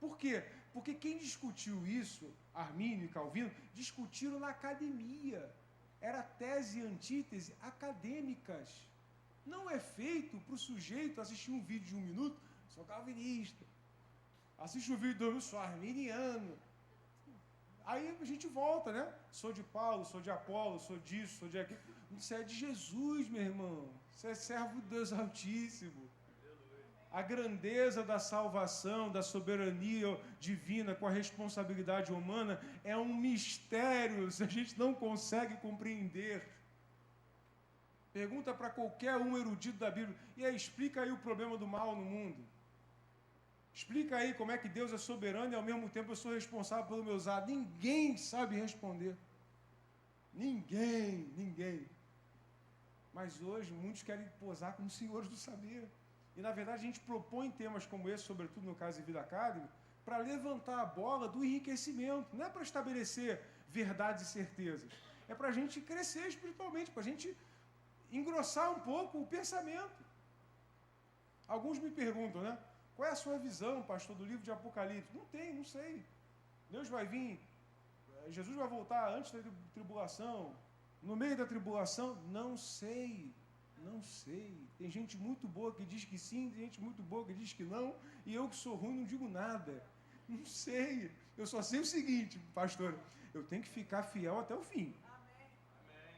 Por quê? Porque quem discutiu isso, Armínio e Calvino, discutiram na academia. Era tese e antítese acadêmicas. Não é feito para o sujeito assistir um vídeo de 1 minuto, sou calvinista. Assiste um vídeo de 2 minutos, sou arminiano. Aí a gente volta, né? Sou de Paulo, sou de Apolo, sou disso, sou de aquilo. Você é de Jesus, meu irmão. Você é servo de Deus Altíssimo. A grandeza da salvação, da soberania divina com a responsabilidade humana é um mistério, se a gente não consegue compreender. Pergunta para qualquer um erudito da Bíblia, e aí, explica aí o problema do mal no mundo. Explica aí como é que Deus é soberano e ao mesmo tempo eu sou responsável pelos meus atos. Ninguém sabe responder. Ninguém. Mas hoje muitos querem posar como senhores do saber. E, na verdade, a gente propõe temas como esse, sobretudo no caso de Vida Academy, para levantar a bola do enriquecimento. Não é para estabelecer verdades e certezas. É para a gente crescer espiritualmente, para a gente engrossar um pouco o pensamento. Alguns me perguntam, né? Qual é a sua visão, pastor, do livro de Apocalipse? Não sei. Deus vai vir, Jesus vai voltar antes da tribulação, no meio da tribulação? Não sei. Tem gente muito boa que diz que sim, tem gente muito boa que diz que não, e eu que sou ruim não digo nada. Não sei. Eu só sei o seguinte, pastor, eu tenho que ficar fiel até o fim. Amém.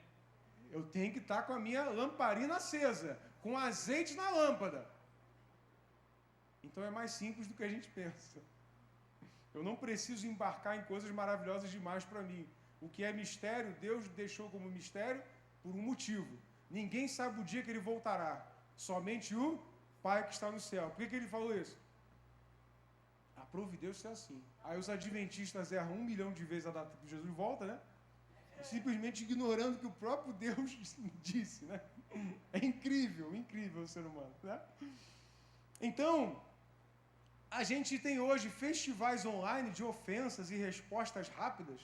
Eu tenho que estar com a minha lamparina acesa, com azeite na lâmpada. Então é mais simples do que a gente pensa. Eu não preciso embarcar em coisas maravilhosas demais para mim. O que é mistério, Deus deixou como mistério por um motivo. Ninguém sabe o dia que ele voltará. Somente o Pai que está no céu. Por que ele falou isso? Aprove Deus ser assim. Aí os adventistas erram 1 milhão de vezes a data que Jesus volta, né? Simplesmente ignorando o que o próprio Deus disse, né? É incrível o ser humano, né? Então, a gente tem hoje festivais online de ofensas e respostas rápidas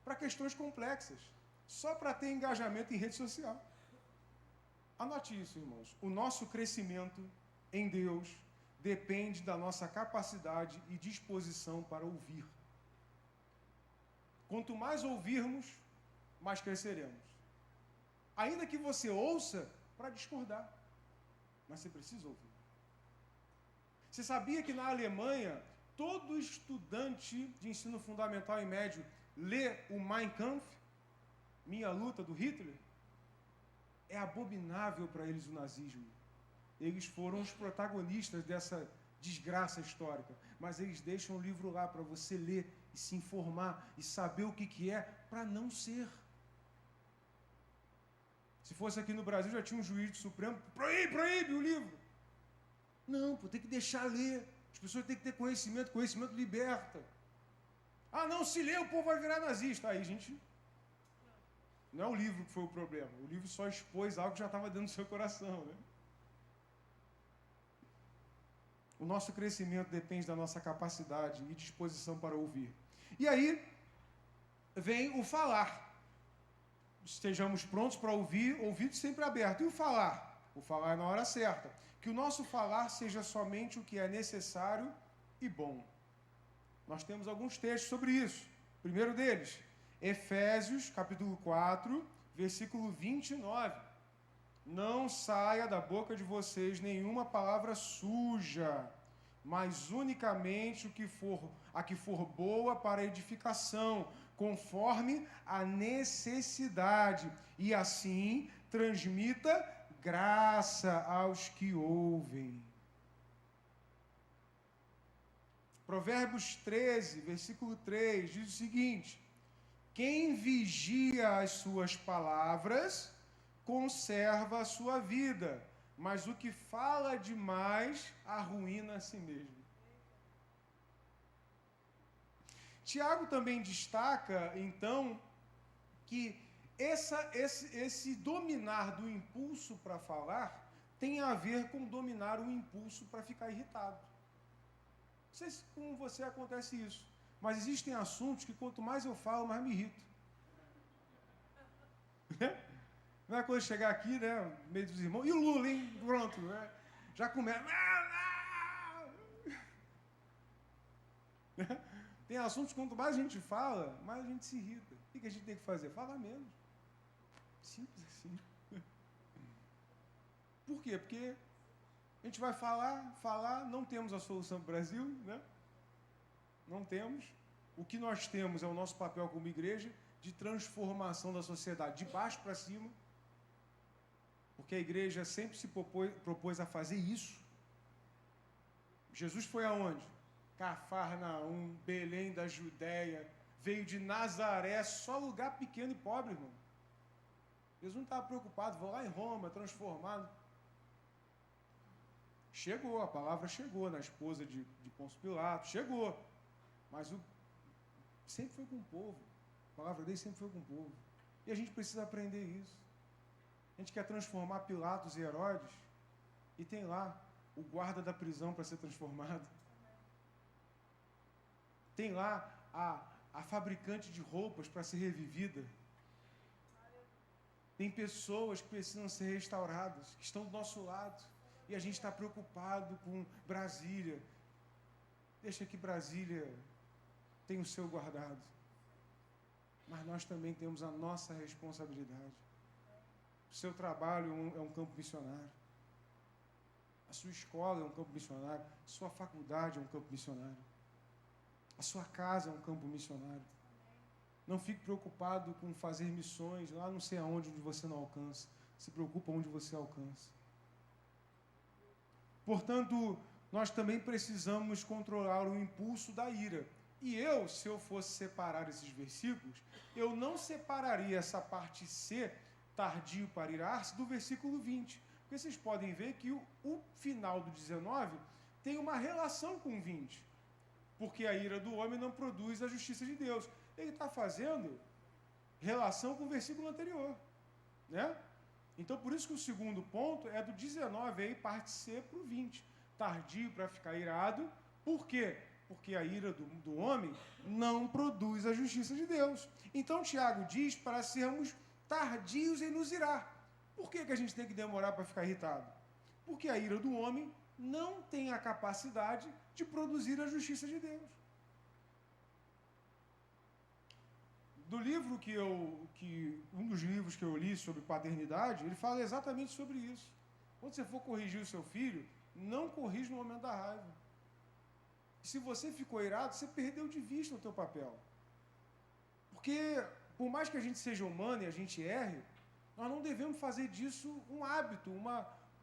para questões complexas, só para ter engajamento em rede social. Anote isso, irmãos. O nosso crescimento em Deus depende da nossa capacidade e disposição para ouvir. Quanto mais ouvirmos, mais cresceremos. Ainda que você ouça para discordar, mas você precisa ouvir. Você sabia que na Alemanha, todo estudante de ensino fundamental e médio lê o Mein Kampf, Minha Luta, do Hitler? É abominável para eles o nazismo. Eles foram os protagonistas dessa desgraça histórica. Mas eles deixam o livro lá para você ler e se informar e saber o que é para não ser. Se fosse aqui no Brasil, já tinha um juiz do Supremo, proíbe o livro. Não, pô, tem que deixar ler. As pessoas têm que ter conhecimento liberta. Ah, não, se ler, o povo vai virar nazista. Aí, gente, não é o livro que foi o problema. O livro só expôs algo que já estava dentro do seu coração, né? O nosso crescimento depende da nossa capacidade e disposição para ouvir. E aí, vem o falar. Estejamos prontos para ouvir, ouvido sempre aberto. E o falar? O falar na hora certa. Que o nosso falar seja somente o que é necessário e bom. Nós temos alguns textos sobre isso. O primeiro deles, Efésios, capítulo 4, versículo 29. Não saia da boca de vocês nenhuma palavra suja, mas unicamente a que for boa para edificação, conforme a necessidade, e assim transmita graça aos que ouvem. Provérbios 13, versículo 3, diz o seguinte: quem vigia as suas palavras conserva a sua vida, mas o que fala demais arruína a si mesmo. Tiago também destaca, então, que esse dominar do impulso para falar tem a ver com dominar o impulso para ficar irritado. Não sei se com você acontece isso, mas existem assuntos que quanto mais eu falo, mais me irrito. Não é coisa chegar aqui, né, no meio dos irmãos, e o Lula, hein? Pronto, né? Já começa. Tem assuntos que quanto mais a gente fala, mais a gente se irrita. O que a gente tem que fazer? Falar menos. Simples assim. Por quê? Porque a gente vai falar, não temos a solução para o Brasil, né? Não temos. O que nós temos é o nosso papel como igreja de transformação da sociedade, de baixo para cima, porque a igreja sempre se propôs a fazer isso. Jesus foi aonde? Cafarnaum, Belém da Judéia, veio de Nazaré, só lugar pequeno e pobre, irmão. Jesus não estava preocupado, vou lá em Roma, transformado. Chegou, a palavra chegou na esposa de Pôncio Pilatos, chegou. Mas sempre foi com o povo. A palavra dele sempre foi com o povo. E a gente precisa aprender isso. A gente quer transformar Pilatos e Herodes, e tem lá o guarda da prisão para ser transformado. Tem lá a fabricante de roupas para ser revivida. Tem pessoas que precisam ser restauradas, que estão do nosso lado. E a gente está preocupado com Brasília. Deixa que Brasília tenha o seu guardado. Mas nós também temos a nossa responsabilidade. O seu trabalho é um campo missionário. A sua escola é um campo missionário. A sua faculdade é um campo missionário. A sua casa é um campo missionário. Não fique preocupado com fazer missões lá não sei aonde, onde você não alcança. Se preocupa onde você alcança. Portanto, nós também precisamos controlar o impulso da ira. E se eu fosse separar esses versículos, eu não separaria essa parte C, tardio para irar-se, do versículo 20. Porque vocês podem ver que o final do 19 tem uma relação com o 20. Porque a ira do homem não produz a justiça de Deus. Ele está fazendo relação com o versículo anterior, né? Então, por isso que o segundo ponto é do 19, aí parte C para o 20. Tardio para ficar irado. Por quê? Porque a ira do homem não produz a justiça de Deus. Então, Tiago diz para sermos tardios em nos irar. Por que a gente tem que demorar para ficar irritado? Porque a ira do homem não tem a capacidade de produzir a justiça de Deus. Do livro um dos livros que eu li sobre paternidade, ele fala exatamente sobre isso. Quando você for corrigir o seu filho, não corrige no momento da raiva. Se você ficou irado, você perdeu de vista o teu papel. Porque, por mais que a gente seja humano e a gente erre, Nós não devemos fazer disso um hábito,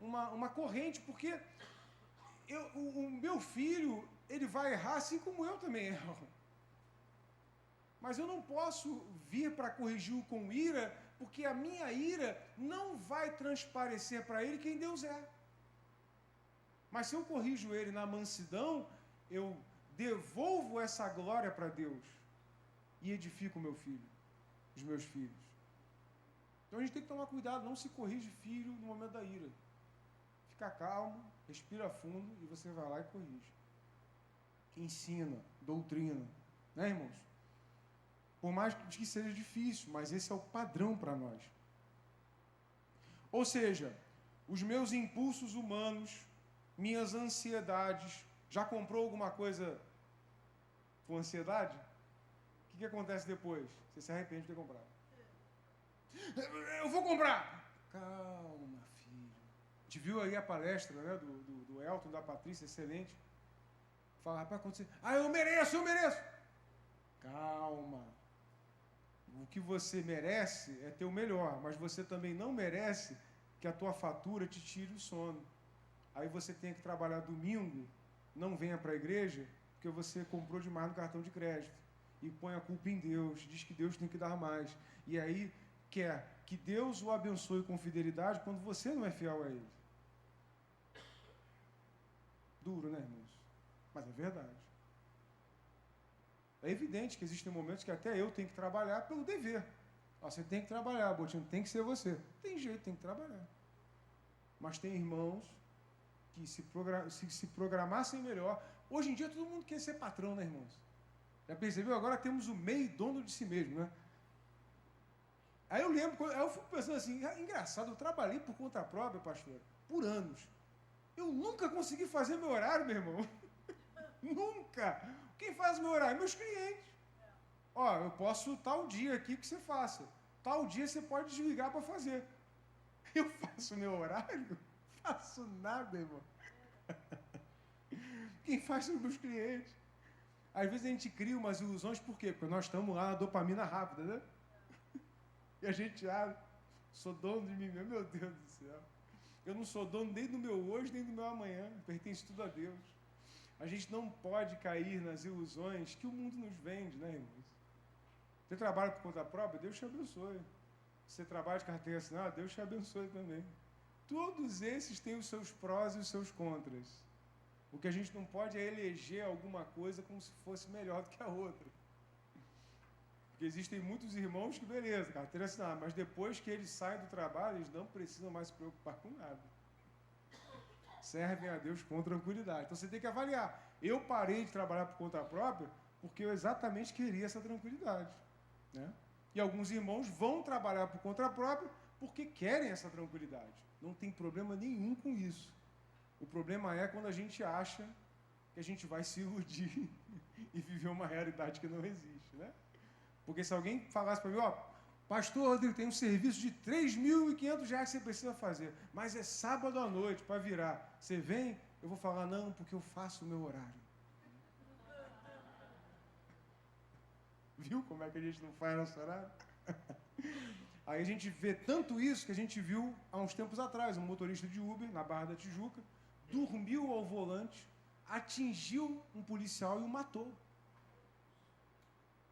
uma corrente, porque o meu filho, ele vai errar assim como eu também erro. Mas eu não posso vir para corrigi-lo com ira, porque a minha ira não vai transparecer para ele quem Deus é. Mas se eu corrijo ele na mansidão, eu devolvo essa glória para Deus e edifico o meu filho, os meus filhos. Então a gente tem que tomar cuidado, não se corrige filho no momento da ira. Fica calmo, respira fundo e você vai lá e corrige. Ensina, doutrina, né, irmãos? Por mais que seja difícil, mas esse é o padrão para nós. Ou seja, os meus impulsos humanos, minhas ansiedades. Já comprou alguma coisa com ansiedade? O que acontece depois? Você se arrepende de ter comprado. Eu vou comprar! Calma, filho. A gente viu aí a palestra, né, do Elton, da Patrícia, excelente. Fala, rapaz, acontecer. Eu mereço! Calma. O que você merece é ter o melhor, mas você também não merece que a tua fatura te tire o sono. Aí você tem que trabalhar domingo, não venha para a igreja, porque você comprou demais no cartão de crédito. E põe a culpa em Deus, diz que Deus tem que dar mais. E aí quer que Deus o abençoe com fidelidade quando você não é fiel a Ele. Duro, né, irmãos? Mas é verdade. É evidente que existem momentos que até eu tenho que trabalhar pelo dever. Você tem que trabalhar, Botinho, tem que ser você. Tem jeito, tem que trabalhar. Mas tem irmãos que se programassem melhor. Hoje em dia todo mundo quer ser patrão, né, irmãos? Já percebeu? Agora temos o MEI dono de si mesmo, né? Aí eu lembro, aí eu fico pensando assim, engraçado, eu trabalhei por conta própria, pastor, por anos. Eu nunca consegui fazer meu horário, meu irmão. Nunca. Quem faz o meu horário? Meus clientes. Eu posso tal dia aqui que você faça. Tal dia você pode desligar para fazer. Eu faço o meu horário? Faço nada, irmão. Quem faz são meus clientes. Às vezes a gente cria umas ilusões, por quê? Porque nós estamos lá na dopamina rápida, né? E a gente sou dono de mim mesmo, meu Deus do céu. Eu não sou dono nem do meu hoje, nem do meu amanhã, pertence tudo a Deus. A gente não pode cair nas ilusões que o mundo nos vende, né, irmãos? Você trabalha por conta própria, Deus te abençoe. Você trabalha de carteira assinada, Deus te abençoe também. Todos esses têm os seus prós e os seus contras. O que a gente não pode é eleger alguma coisa como se fosse melhor do que a outra. Porque existem muitos irmãos que, beleza, carteira assinada, mas depois que eles saem do trabalho, eles não precisam mais se preocupar com nada. Servem a Deus com tranquilidade. Então você tem que avaliar. Eu parei de trabalhar por conta própria porque eu exatamente queria essa tranquilidade, né? E alguns irmãos vão trabalhar por conta própria porque querem essa tranquilidade. Não tem problema nenhum com isso. O problema é quando a gente acha que a gente vai se iludir e viver uma realidade que não existe, né? Porque se alguém falasse para mim, pastor Rodrigo, tem um serviço de R$3.500 que você precisa fazer, mas é sábado à noite para virar. Você vem? Eu vou falar, não, porque eu faço o meu horário. Viu como é que a gente não faz nosso horário? Aí a gente vê tanto isso que a gente viu há uns tempos atrás, um motorista de Uber, na Barra da Tijuca, dormiu ao volante, atingiu um policial e o matou.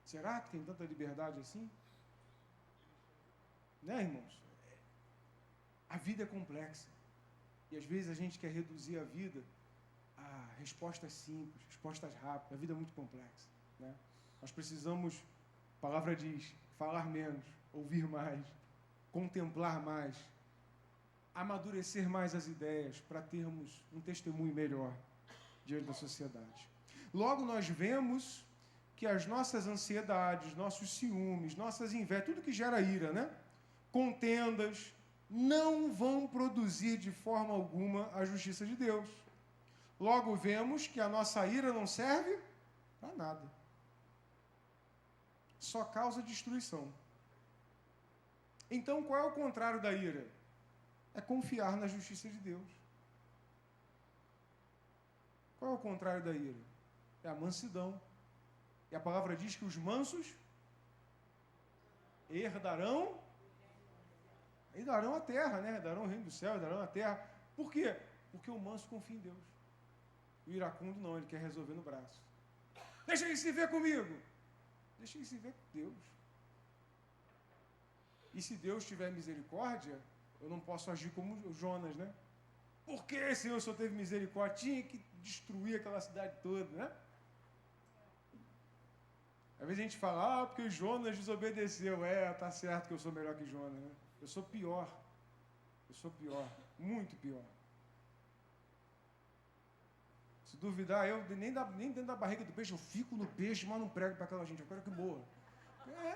Será que tem tanta liberdade assim? Né, irmãos? A vida é complexa. E às vezes a gente quer reduzir a vida a respostas simples, respostas rápidas. A vida é muito complexa, né? Nós precisamos, a palavra diz, falar menos, ouvir mais, contemplar mais, amadurecer mais as ideias para termos um testemunho melhor diante da sociedade. Logo nós vemos que as nossas ansiedades, nossos ciúmes, nossas invejas, tudo que gera ira, né? Contendas, não vão produzir de forma alguma a justiça de Deus. Logo vemos que a nossa ira não serve para nada. Só causa destruição. Então, qual é o contrário da ira? É confiar na justiça de Deus. Qual é o contrário da ira? É a mansidão. E a palavra diz que os mansos herdarão E darão a terra, né? Darão o reino do céu, darão a terra. Por quê? Porque o manso confia em Deus. O iracundo não, ele quer resolver no braço. Deixa ele se ver comigo. Deixa ele se ver com Deus. E se Deus tiver misericórdia, eu não posso agir como Jonas, né? Por que, Senhor, o Senhor teve misericórdia? Tinha que destruir aquela cidade toda, né? Às vezes a gente fala, porque Jonas desobedeceu. Tá certo que eu sou melhor que Jonas, né? Eu sou pior. Eu sou pior. Muito pior. Se duvidar, eu nem dentro da barriga do peixe, eu fico no peixe, mas não prego para aquela gente. Eu quero que morra.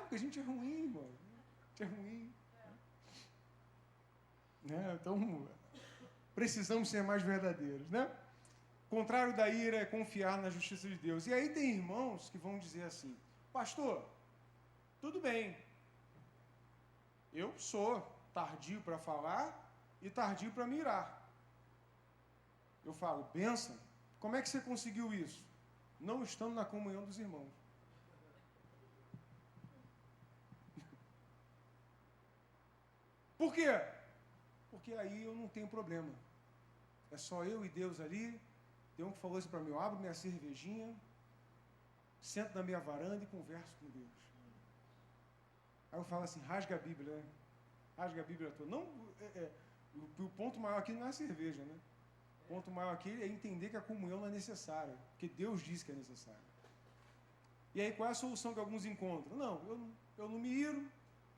Porque a gente é ruim, irmão. A gente é ruim. Né? Então, precisamos ser mais verdadeiros, né? O contrário da ira é confiar na justiça de Deus. E aí tem irmãos que vão dizer assim, pastor, tudo bem, eu sou tardio para falar e tardio para me irar. Eu falo, benção, como é que você conseguiu isso? Não estando na comunhão dos irmãos. Por quê? Porque aí eu não tenho problema. É só eu e Deus ali. Tem um que falou isso para mim, eu abro minha cervejinha, sento na minha varanda e converso com Deus. Aí eu falo assim, rasga a Bíblia, né? Rasga a Bíblia toda. Não, o ponto maior aqui não é a cerveja, né? O ponto maior aqui é entender que a comunhão não é necessária, porque Deus diz que é necessária. E aí qual é a solução que alguns encontram? Não, eu não me iro,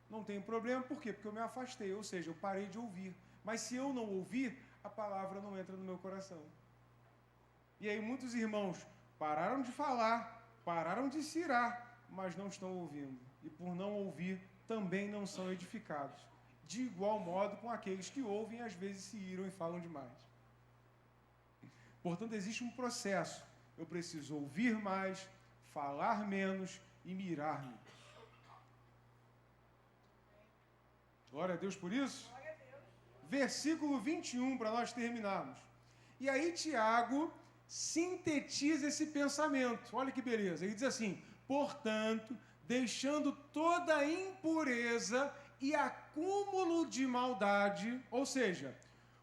não tenho problema. Por quê? Porque eu me afastei, ou seja, eu parei de ouvir. Mas se eu não ouvir, a palavra não entra no meu coração. E aí muitos irmãos pararam de falar, pararam de se irar, mas não estão ouvindo. E por não ouvir, também não são edificados. De igual modo com aqueles que ouvem, às vezes se iram e falam demais. Portanto, existe um processo. Eu preciso ouvir mais, falar menos e me irar menos. Glória a Deus por isso. Versículo 21, para nós terminarmos. E aí Tiago sintetiza esse pensamento. Olha que beleza. Ele diz assim, portanto, deixando toda a impureza e acúmulo de maldade, ou seja,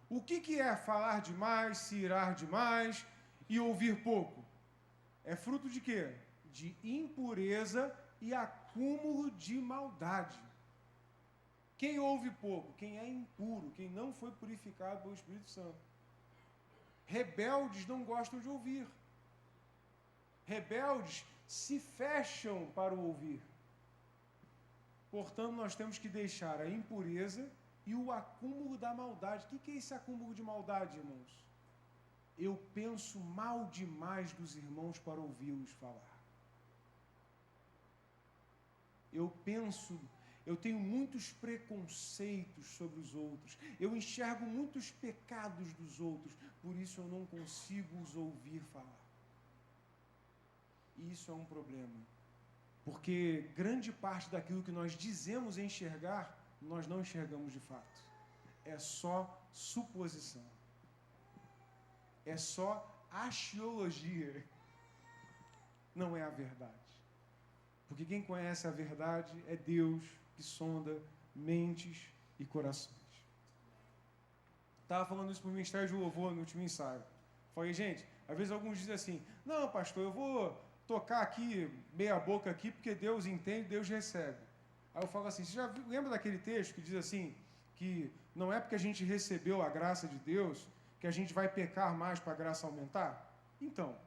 o que é falar demais, se irar demais e ouvir pouco? É fruto de quê? De impureza e acúmulo de maldade. Quem ouve pouco? Quem é impuro, quem não foi purificado pelo Espírito Santo. Rebeldes não gostam de ouvir. Rebeldes se fecham para o ouvir. Portanto, nós temos que deixar a impureza e o acúmulo da maldade. O que é esse acúmulo de maldade, irmãos? Eu penso mal demais dos irmãos para ouvi-los falar. Eu tenho muitos preconceitos sobre os outros. Eu enxergo muitos pecados dos outros. Por isso eu não consigo os ouvir falar. E isso é um problema. Porque grande parte daquilo que nós dizemos enxergar, nós não enxergamos de fato. É só suposição. É só axiologia. Não é a verdade. Porque quem conhece a verdade é Deus que sonda mentes e corações. Estava falando isso para o Ministério de Louvor no último ensaio. Falei, gente, às vezes alguns dizem assim, não, pastor, eu vou tocar aqui, meia boca aqui, porque Deus entende, Deus recebe. Aí eu falo assim, você já lembra daquele texto que diz assim, que não é porque a gente recebeu a graça de Deus, que a gente vai pecar mais para a graça aumentar? Então,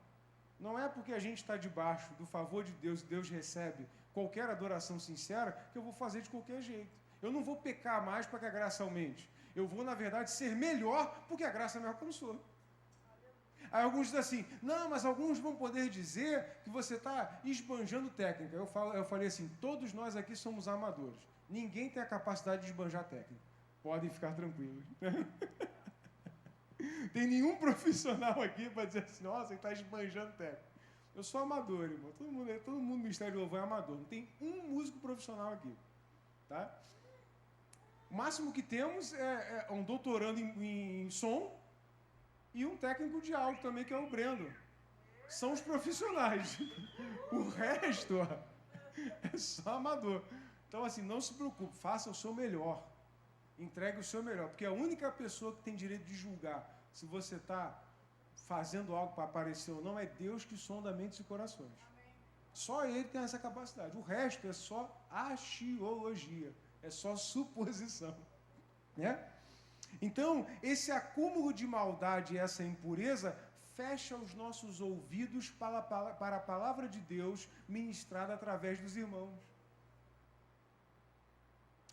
não é porque a gente está debaixo do favor de Deus e Deus recebe qualquer adoração sincera que eu vou fazer de qualquer jeito. Eu não vou pecar mais para que a graça aumente. Eu vou, na verdade, ser melhor porque a graça me alcançou. Aí alguns dizem assim, não, mas alguns vão poder dizer que você está esbanjando técnica. Eu falei assim, todos nós aqui somos amadores. Ninguém tem a capacidade de esbanjar técnica. Podem ficar tranquilos. Tem nenhum profissional aqui para dizer assim, nossa, ele está esbanjando técnica. Eu sou amador, irmão. Todo mundo no Ministério de Louvor é amador. Não tem um músico profissional aqui. Tá? O máximo que temos é um doutorando em som e um técnico de áudio também, que é o Brendo. São os profissionais. O resto é só amador. Então, assim, não se preocupe, faça o seu melhor. Entregue o seu melhor, porque a única pessoa que tem direito de julgar se você está fazendo algo para aparecer ou não é Deus que sonda mentes e corações. Só Ele tem essa capacidade. O resto é só axiologia, é só suposição. Né? Então, esse acúmulo de maldade e essa impureza fecha os nossos ouvidos para a palavra de Deus ministrada através dos irmãos.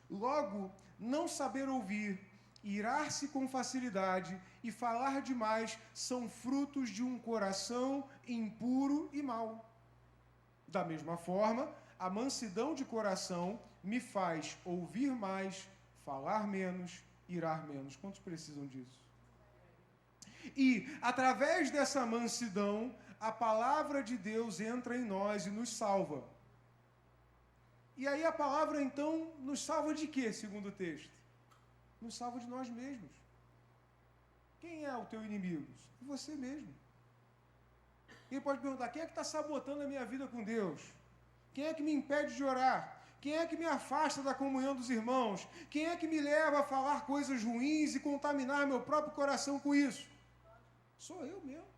Logo, não saber ouvir, irar-se com facilidade e falar demais são frutos de um coração impuro e mau. Da mesma forma, a mansidão de coração me faz ouvir mais, falar menos, irar menos. Quantos precisam disso? E, através dessa mansidão, a palavra de Deus entra em nós e nos salva. E aí a palavra, então, nos salva de quê, segundo o texto? Nos salva de nós mesmos. Quem é o teu inimigo? Você mesmo. Ele pode perguntar, quem é que está sabotando a minha vida com Deus? Quem é que me impede de orar? Quem é que me afasta da comunhão dos irmãos? Quem é que me leva a falar coisas ruins e contaminar meu próprio coração com isso? Sou eu mesmo.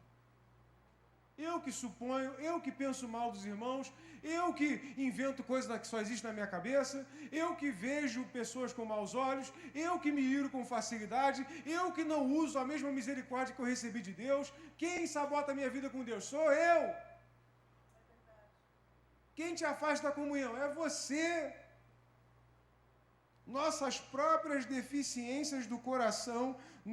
Eu que suponho, eu que penso mal dos irmãos, eu que invento coisas que só existem na minha cabeça, eu que vejo pessoas com maus olhos, eu que me iro com facilidade, eu que não uso a mesma misericórdia que eu recebi de Deus. Quem sabota a minha vida com Deus? Sou eu. Quem te afasta da comunhão? É você. Nossas próprias deficiências do coração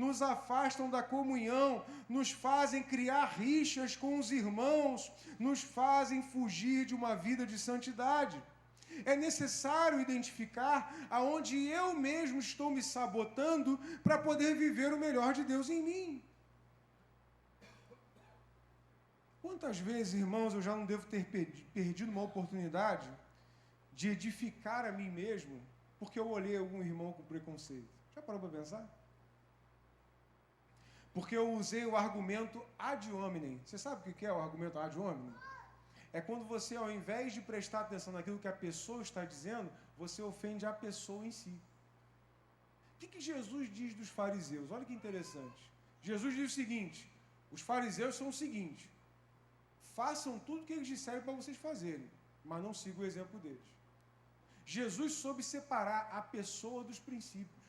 nos afastam da comunhão, nos fazem criar rixas com os irmãos, nos fazem fugir de uma vida de santidade. É necessário identificar aonde eu mesmo estou me sabotando para poder viver o melhor de Deus em mim. Quantas vezes, irmãos, eu já não devo ter perdido uma oportunidade de edificar a mim mesmo porque eu olhei algum irmão com preconceito? Já parou para pensar? Porque eu usei o argumento ad hominem. Você sabe o que é o argumento ad hominem? É quando você, ao invés de prestar atenção naquilo que a pessoa está dizendo, você ofende a pessoa em si. O que Jesus diz dos fariseus? Olha que interessante. Jesus diz o seguinte, os fariseus são o seguinte, façam tudo o que eles disserem para vocês fazerem, mas não sigam o exemplo deles. Jesus soube separar a pessoa dos princípios.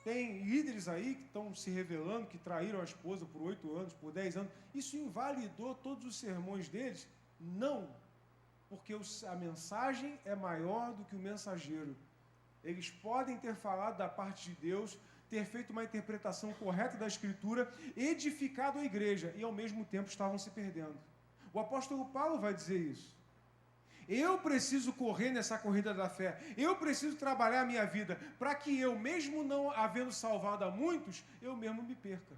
Tem líderes aí que estão se revelando, que traíram a esposa por 8 anos, por 10 anos. Isso invalidou todos os sermões deles? Não, porque a mensagem é maior do que o mensageiro. Eles podem ter falado da parte de Deus, ter feito uma interpretação correta da Escritura, edificado a igreja, e ao mesmo tempo estavam se perdendo. O apóstolo Paulo vai dizer isso. Eu preciso correr nessa corrida da fé, eu preciso trabalhar a minha vida, para que eu, mesmo não havendo salvado a muitos, eu mesmo me perca.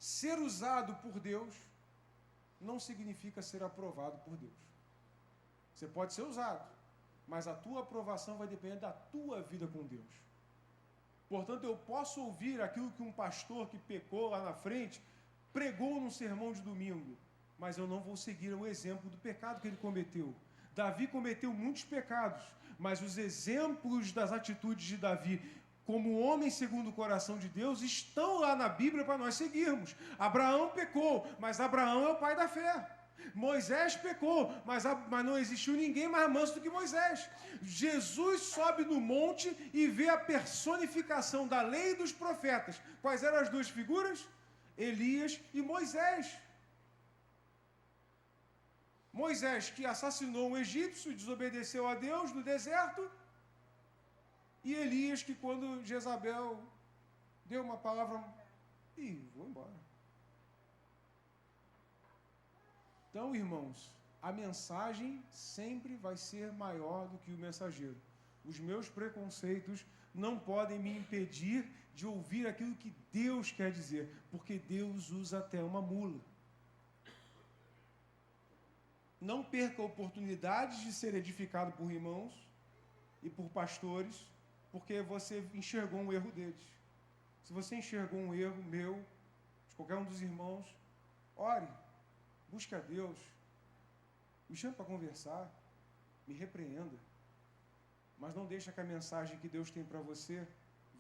Ser usado por Deus não significa ser aprovado por Deus. Você pode ser usado, mas a tua aprovação vai depender da tua vida com Deus. Portanto, eu posso ouvir aquilo que um pastor que pecou lá na frente pregou num sermão de domingo, mas eu não vou seguir o exemplo do pecado que ele cometeu. Davi cometeu muitos pecados, mas os exemplos das atitudes de Davi, como homem segundo o coração de Deus, estão lá na Bíblia para nós seguirmos. Abraão pecou, mas Abraão é o pai da fé. Moisés pecou, mas não existiu ninguém mais manso do que Moisés. Jesus sobe no monte e vê a personificação da lei e dos profetas. Quais eram as duas figuras? Elias e Moisés. Moisés, que assassinou um egípcio e desobedeceu a Deus no deserto, e Elias, que quando Jezabel deu uma palavra, vou embora. Então, irmãos, a mensagem sempre vai ser maior do que o mensageiro. Os meus preconceitos não podem me impedir de ouvir aquilo que Deus quer dizer, porque Deus usa até uma mula. Não perca oportunidades de ser edificado por irmãos e por pastores, porque você enxergou um erro deles. Se você enxergou um erro meu, de qualquer um dos irmãos, ore, busque a Deus, Me chame para conversar, me repreenda, mas não deixa que a mensagem que Deus tem para você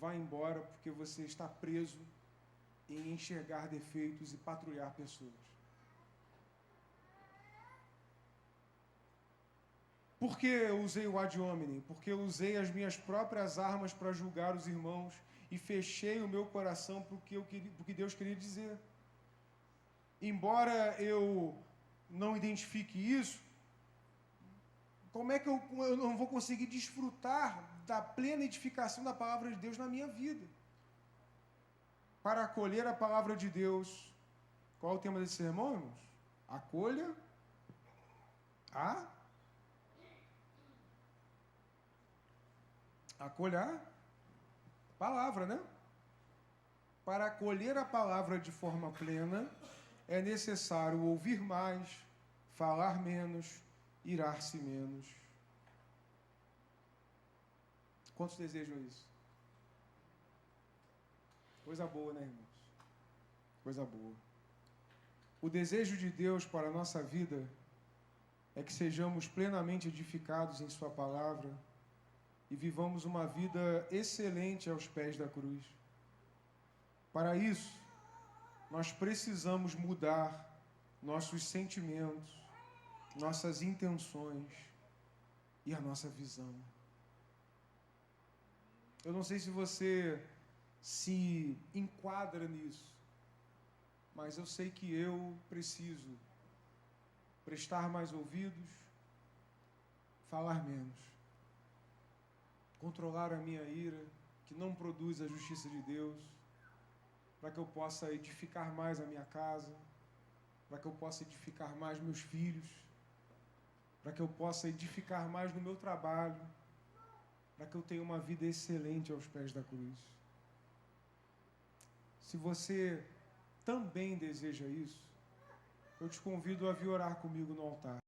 vá embora porque você está preso em enxergar defeitos e patrulhar pessoas. Por que eu usei o ad hominem? Porque eu usei as minhas próprias armas para julgar os irmãos e fechei o meu coração para o que Deus queria dizer. Embora eu não identifique isso, como é que eu não vou conseguir desfrutar da plena edificação da palavra de Deus na minha vida? Para acolher a palavra de Deus, qual é o tema desse sermão, irmãos? Acolha a palavra, né? Para acolher a palavra de forma plena, é necessário ouvir mais, falar menos, irar-se menos. Quantos desejam isso? Coisa boa, né, irmãos? Coisa boa. O desejo de Deus para a nossa vida é que sejamos plenamente edificados em Sua palavra e vivamos uma vida excelente aos pés da cruz. Para isso, nós precisamos mudar nossos sentimentos, nossas intenções e a nossa visão. Eu não sei se você se enquadra nisso, mas eu sei que eu preciso prestar mais ouvidos, falar menos, controlar a minha ira, que não produz a justiça de Deus, para que eu possa edificar mais a minha casa, para que eu possa edificar mais meus filhos, para que eu possa edificar mais no meu trabalho, para que eu tenha uma vida excelente aos pés da cruz. Se você também deseja isso, eu te convido a vir orar comigo no altar.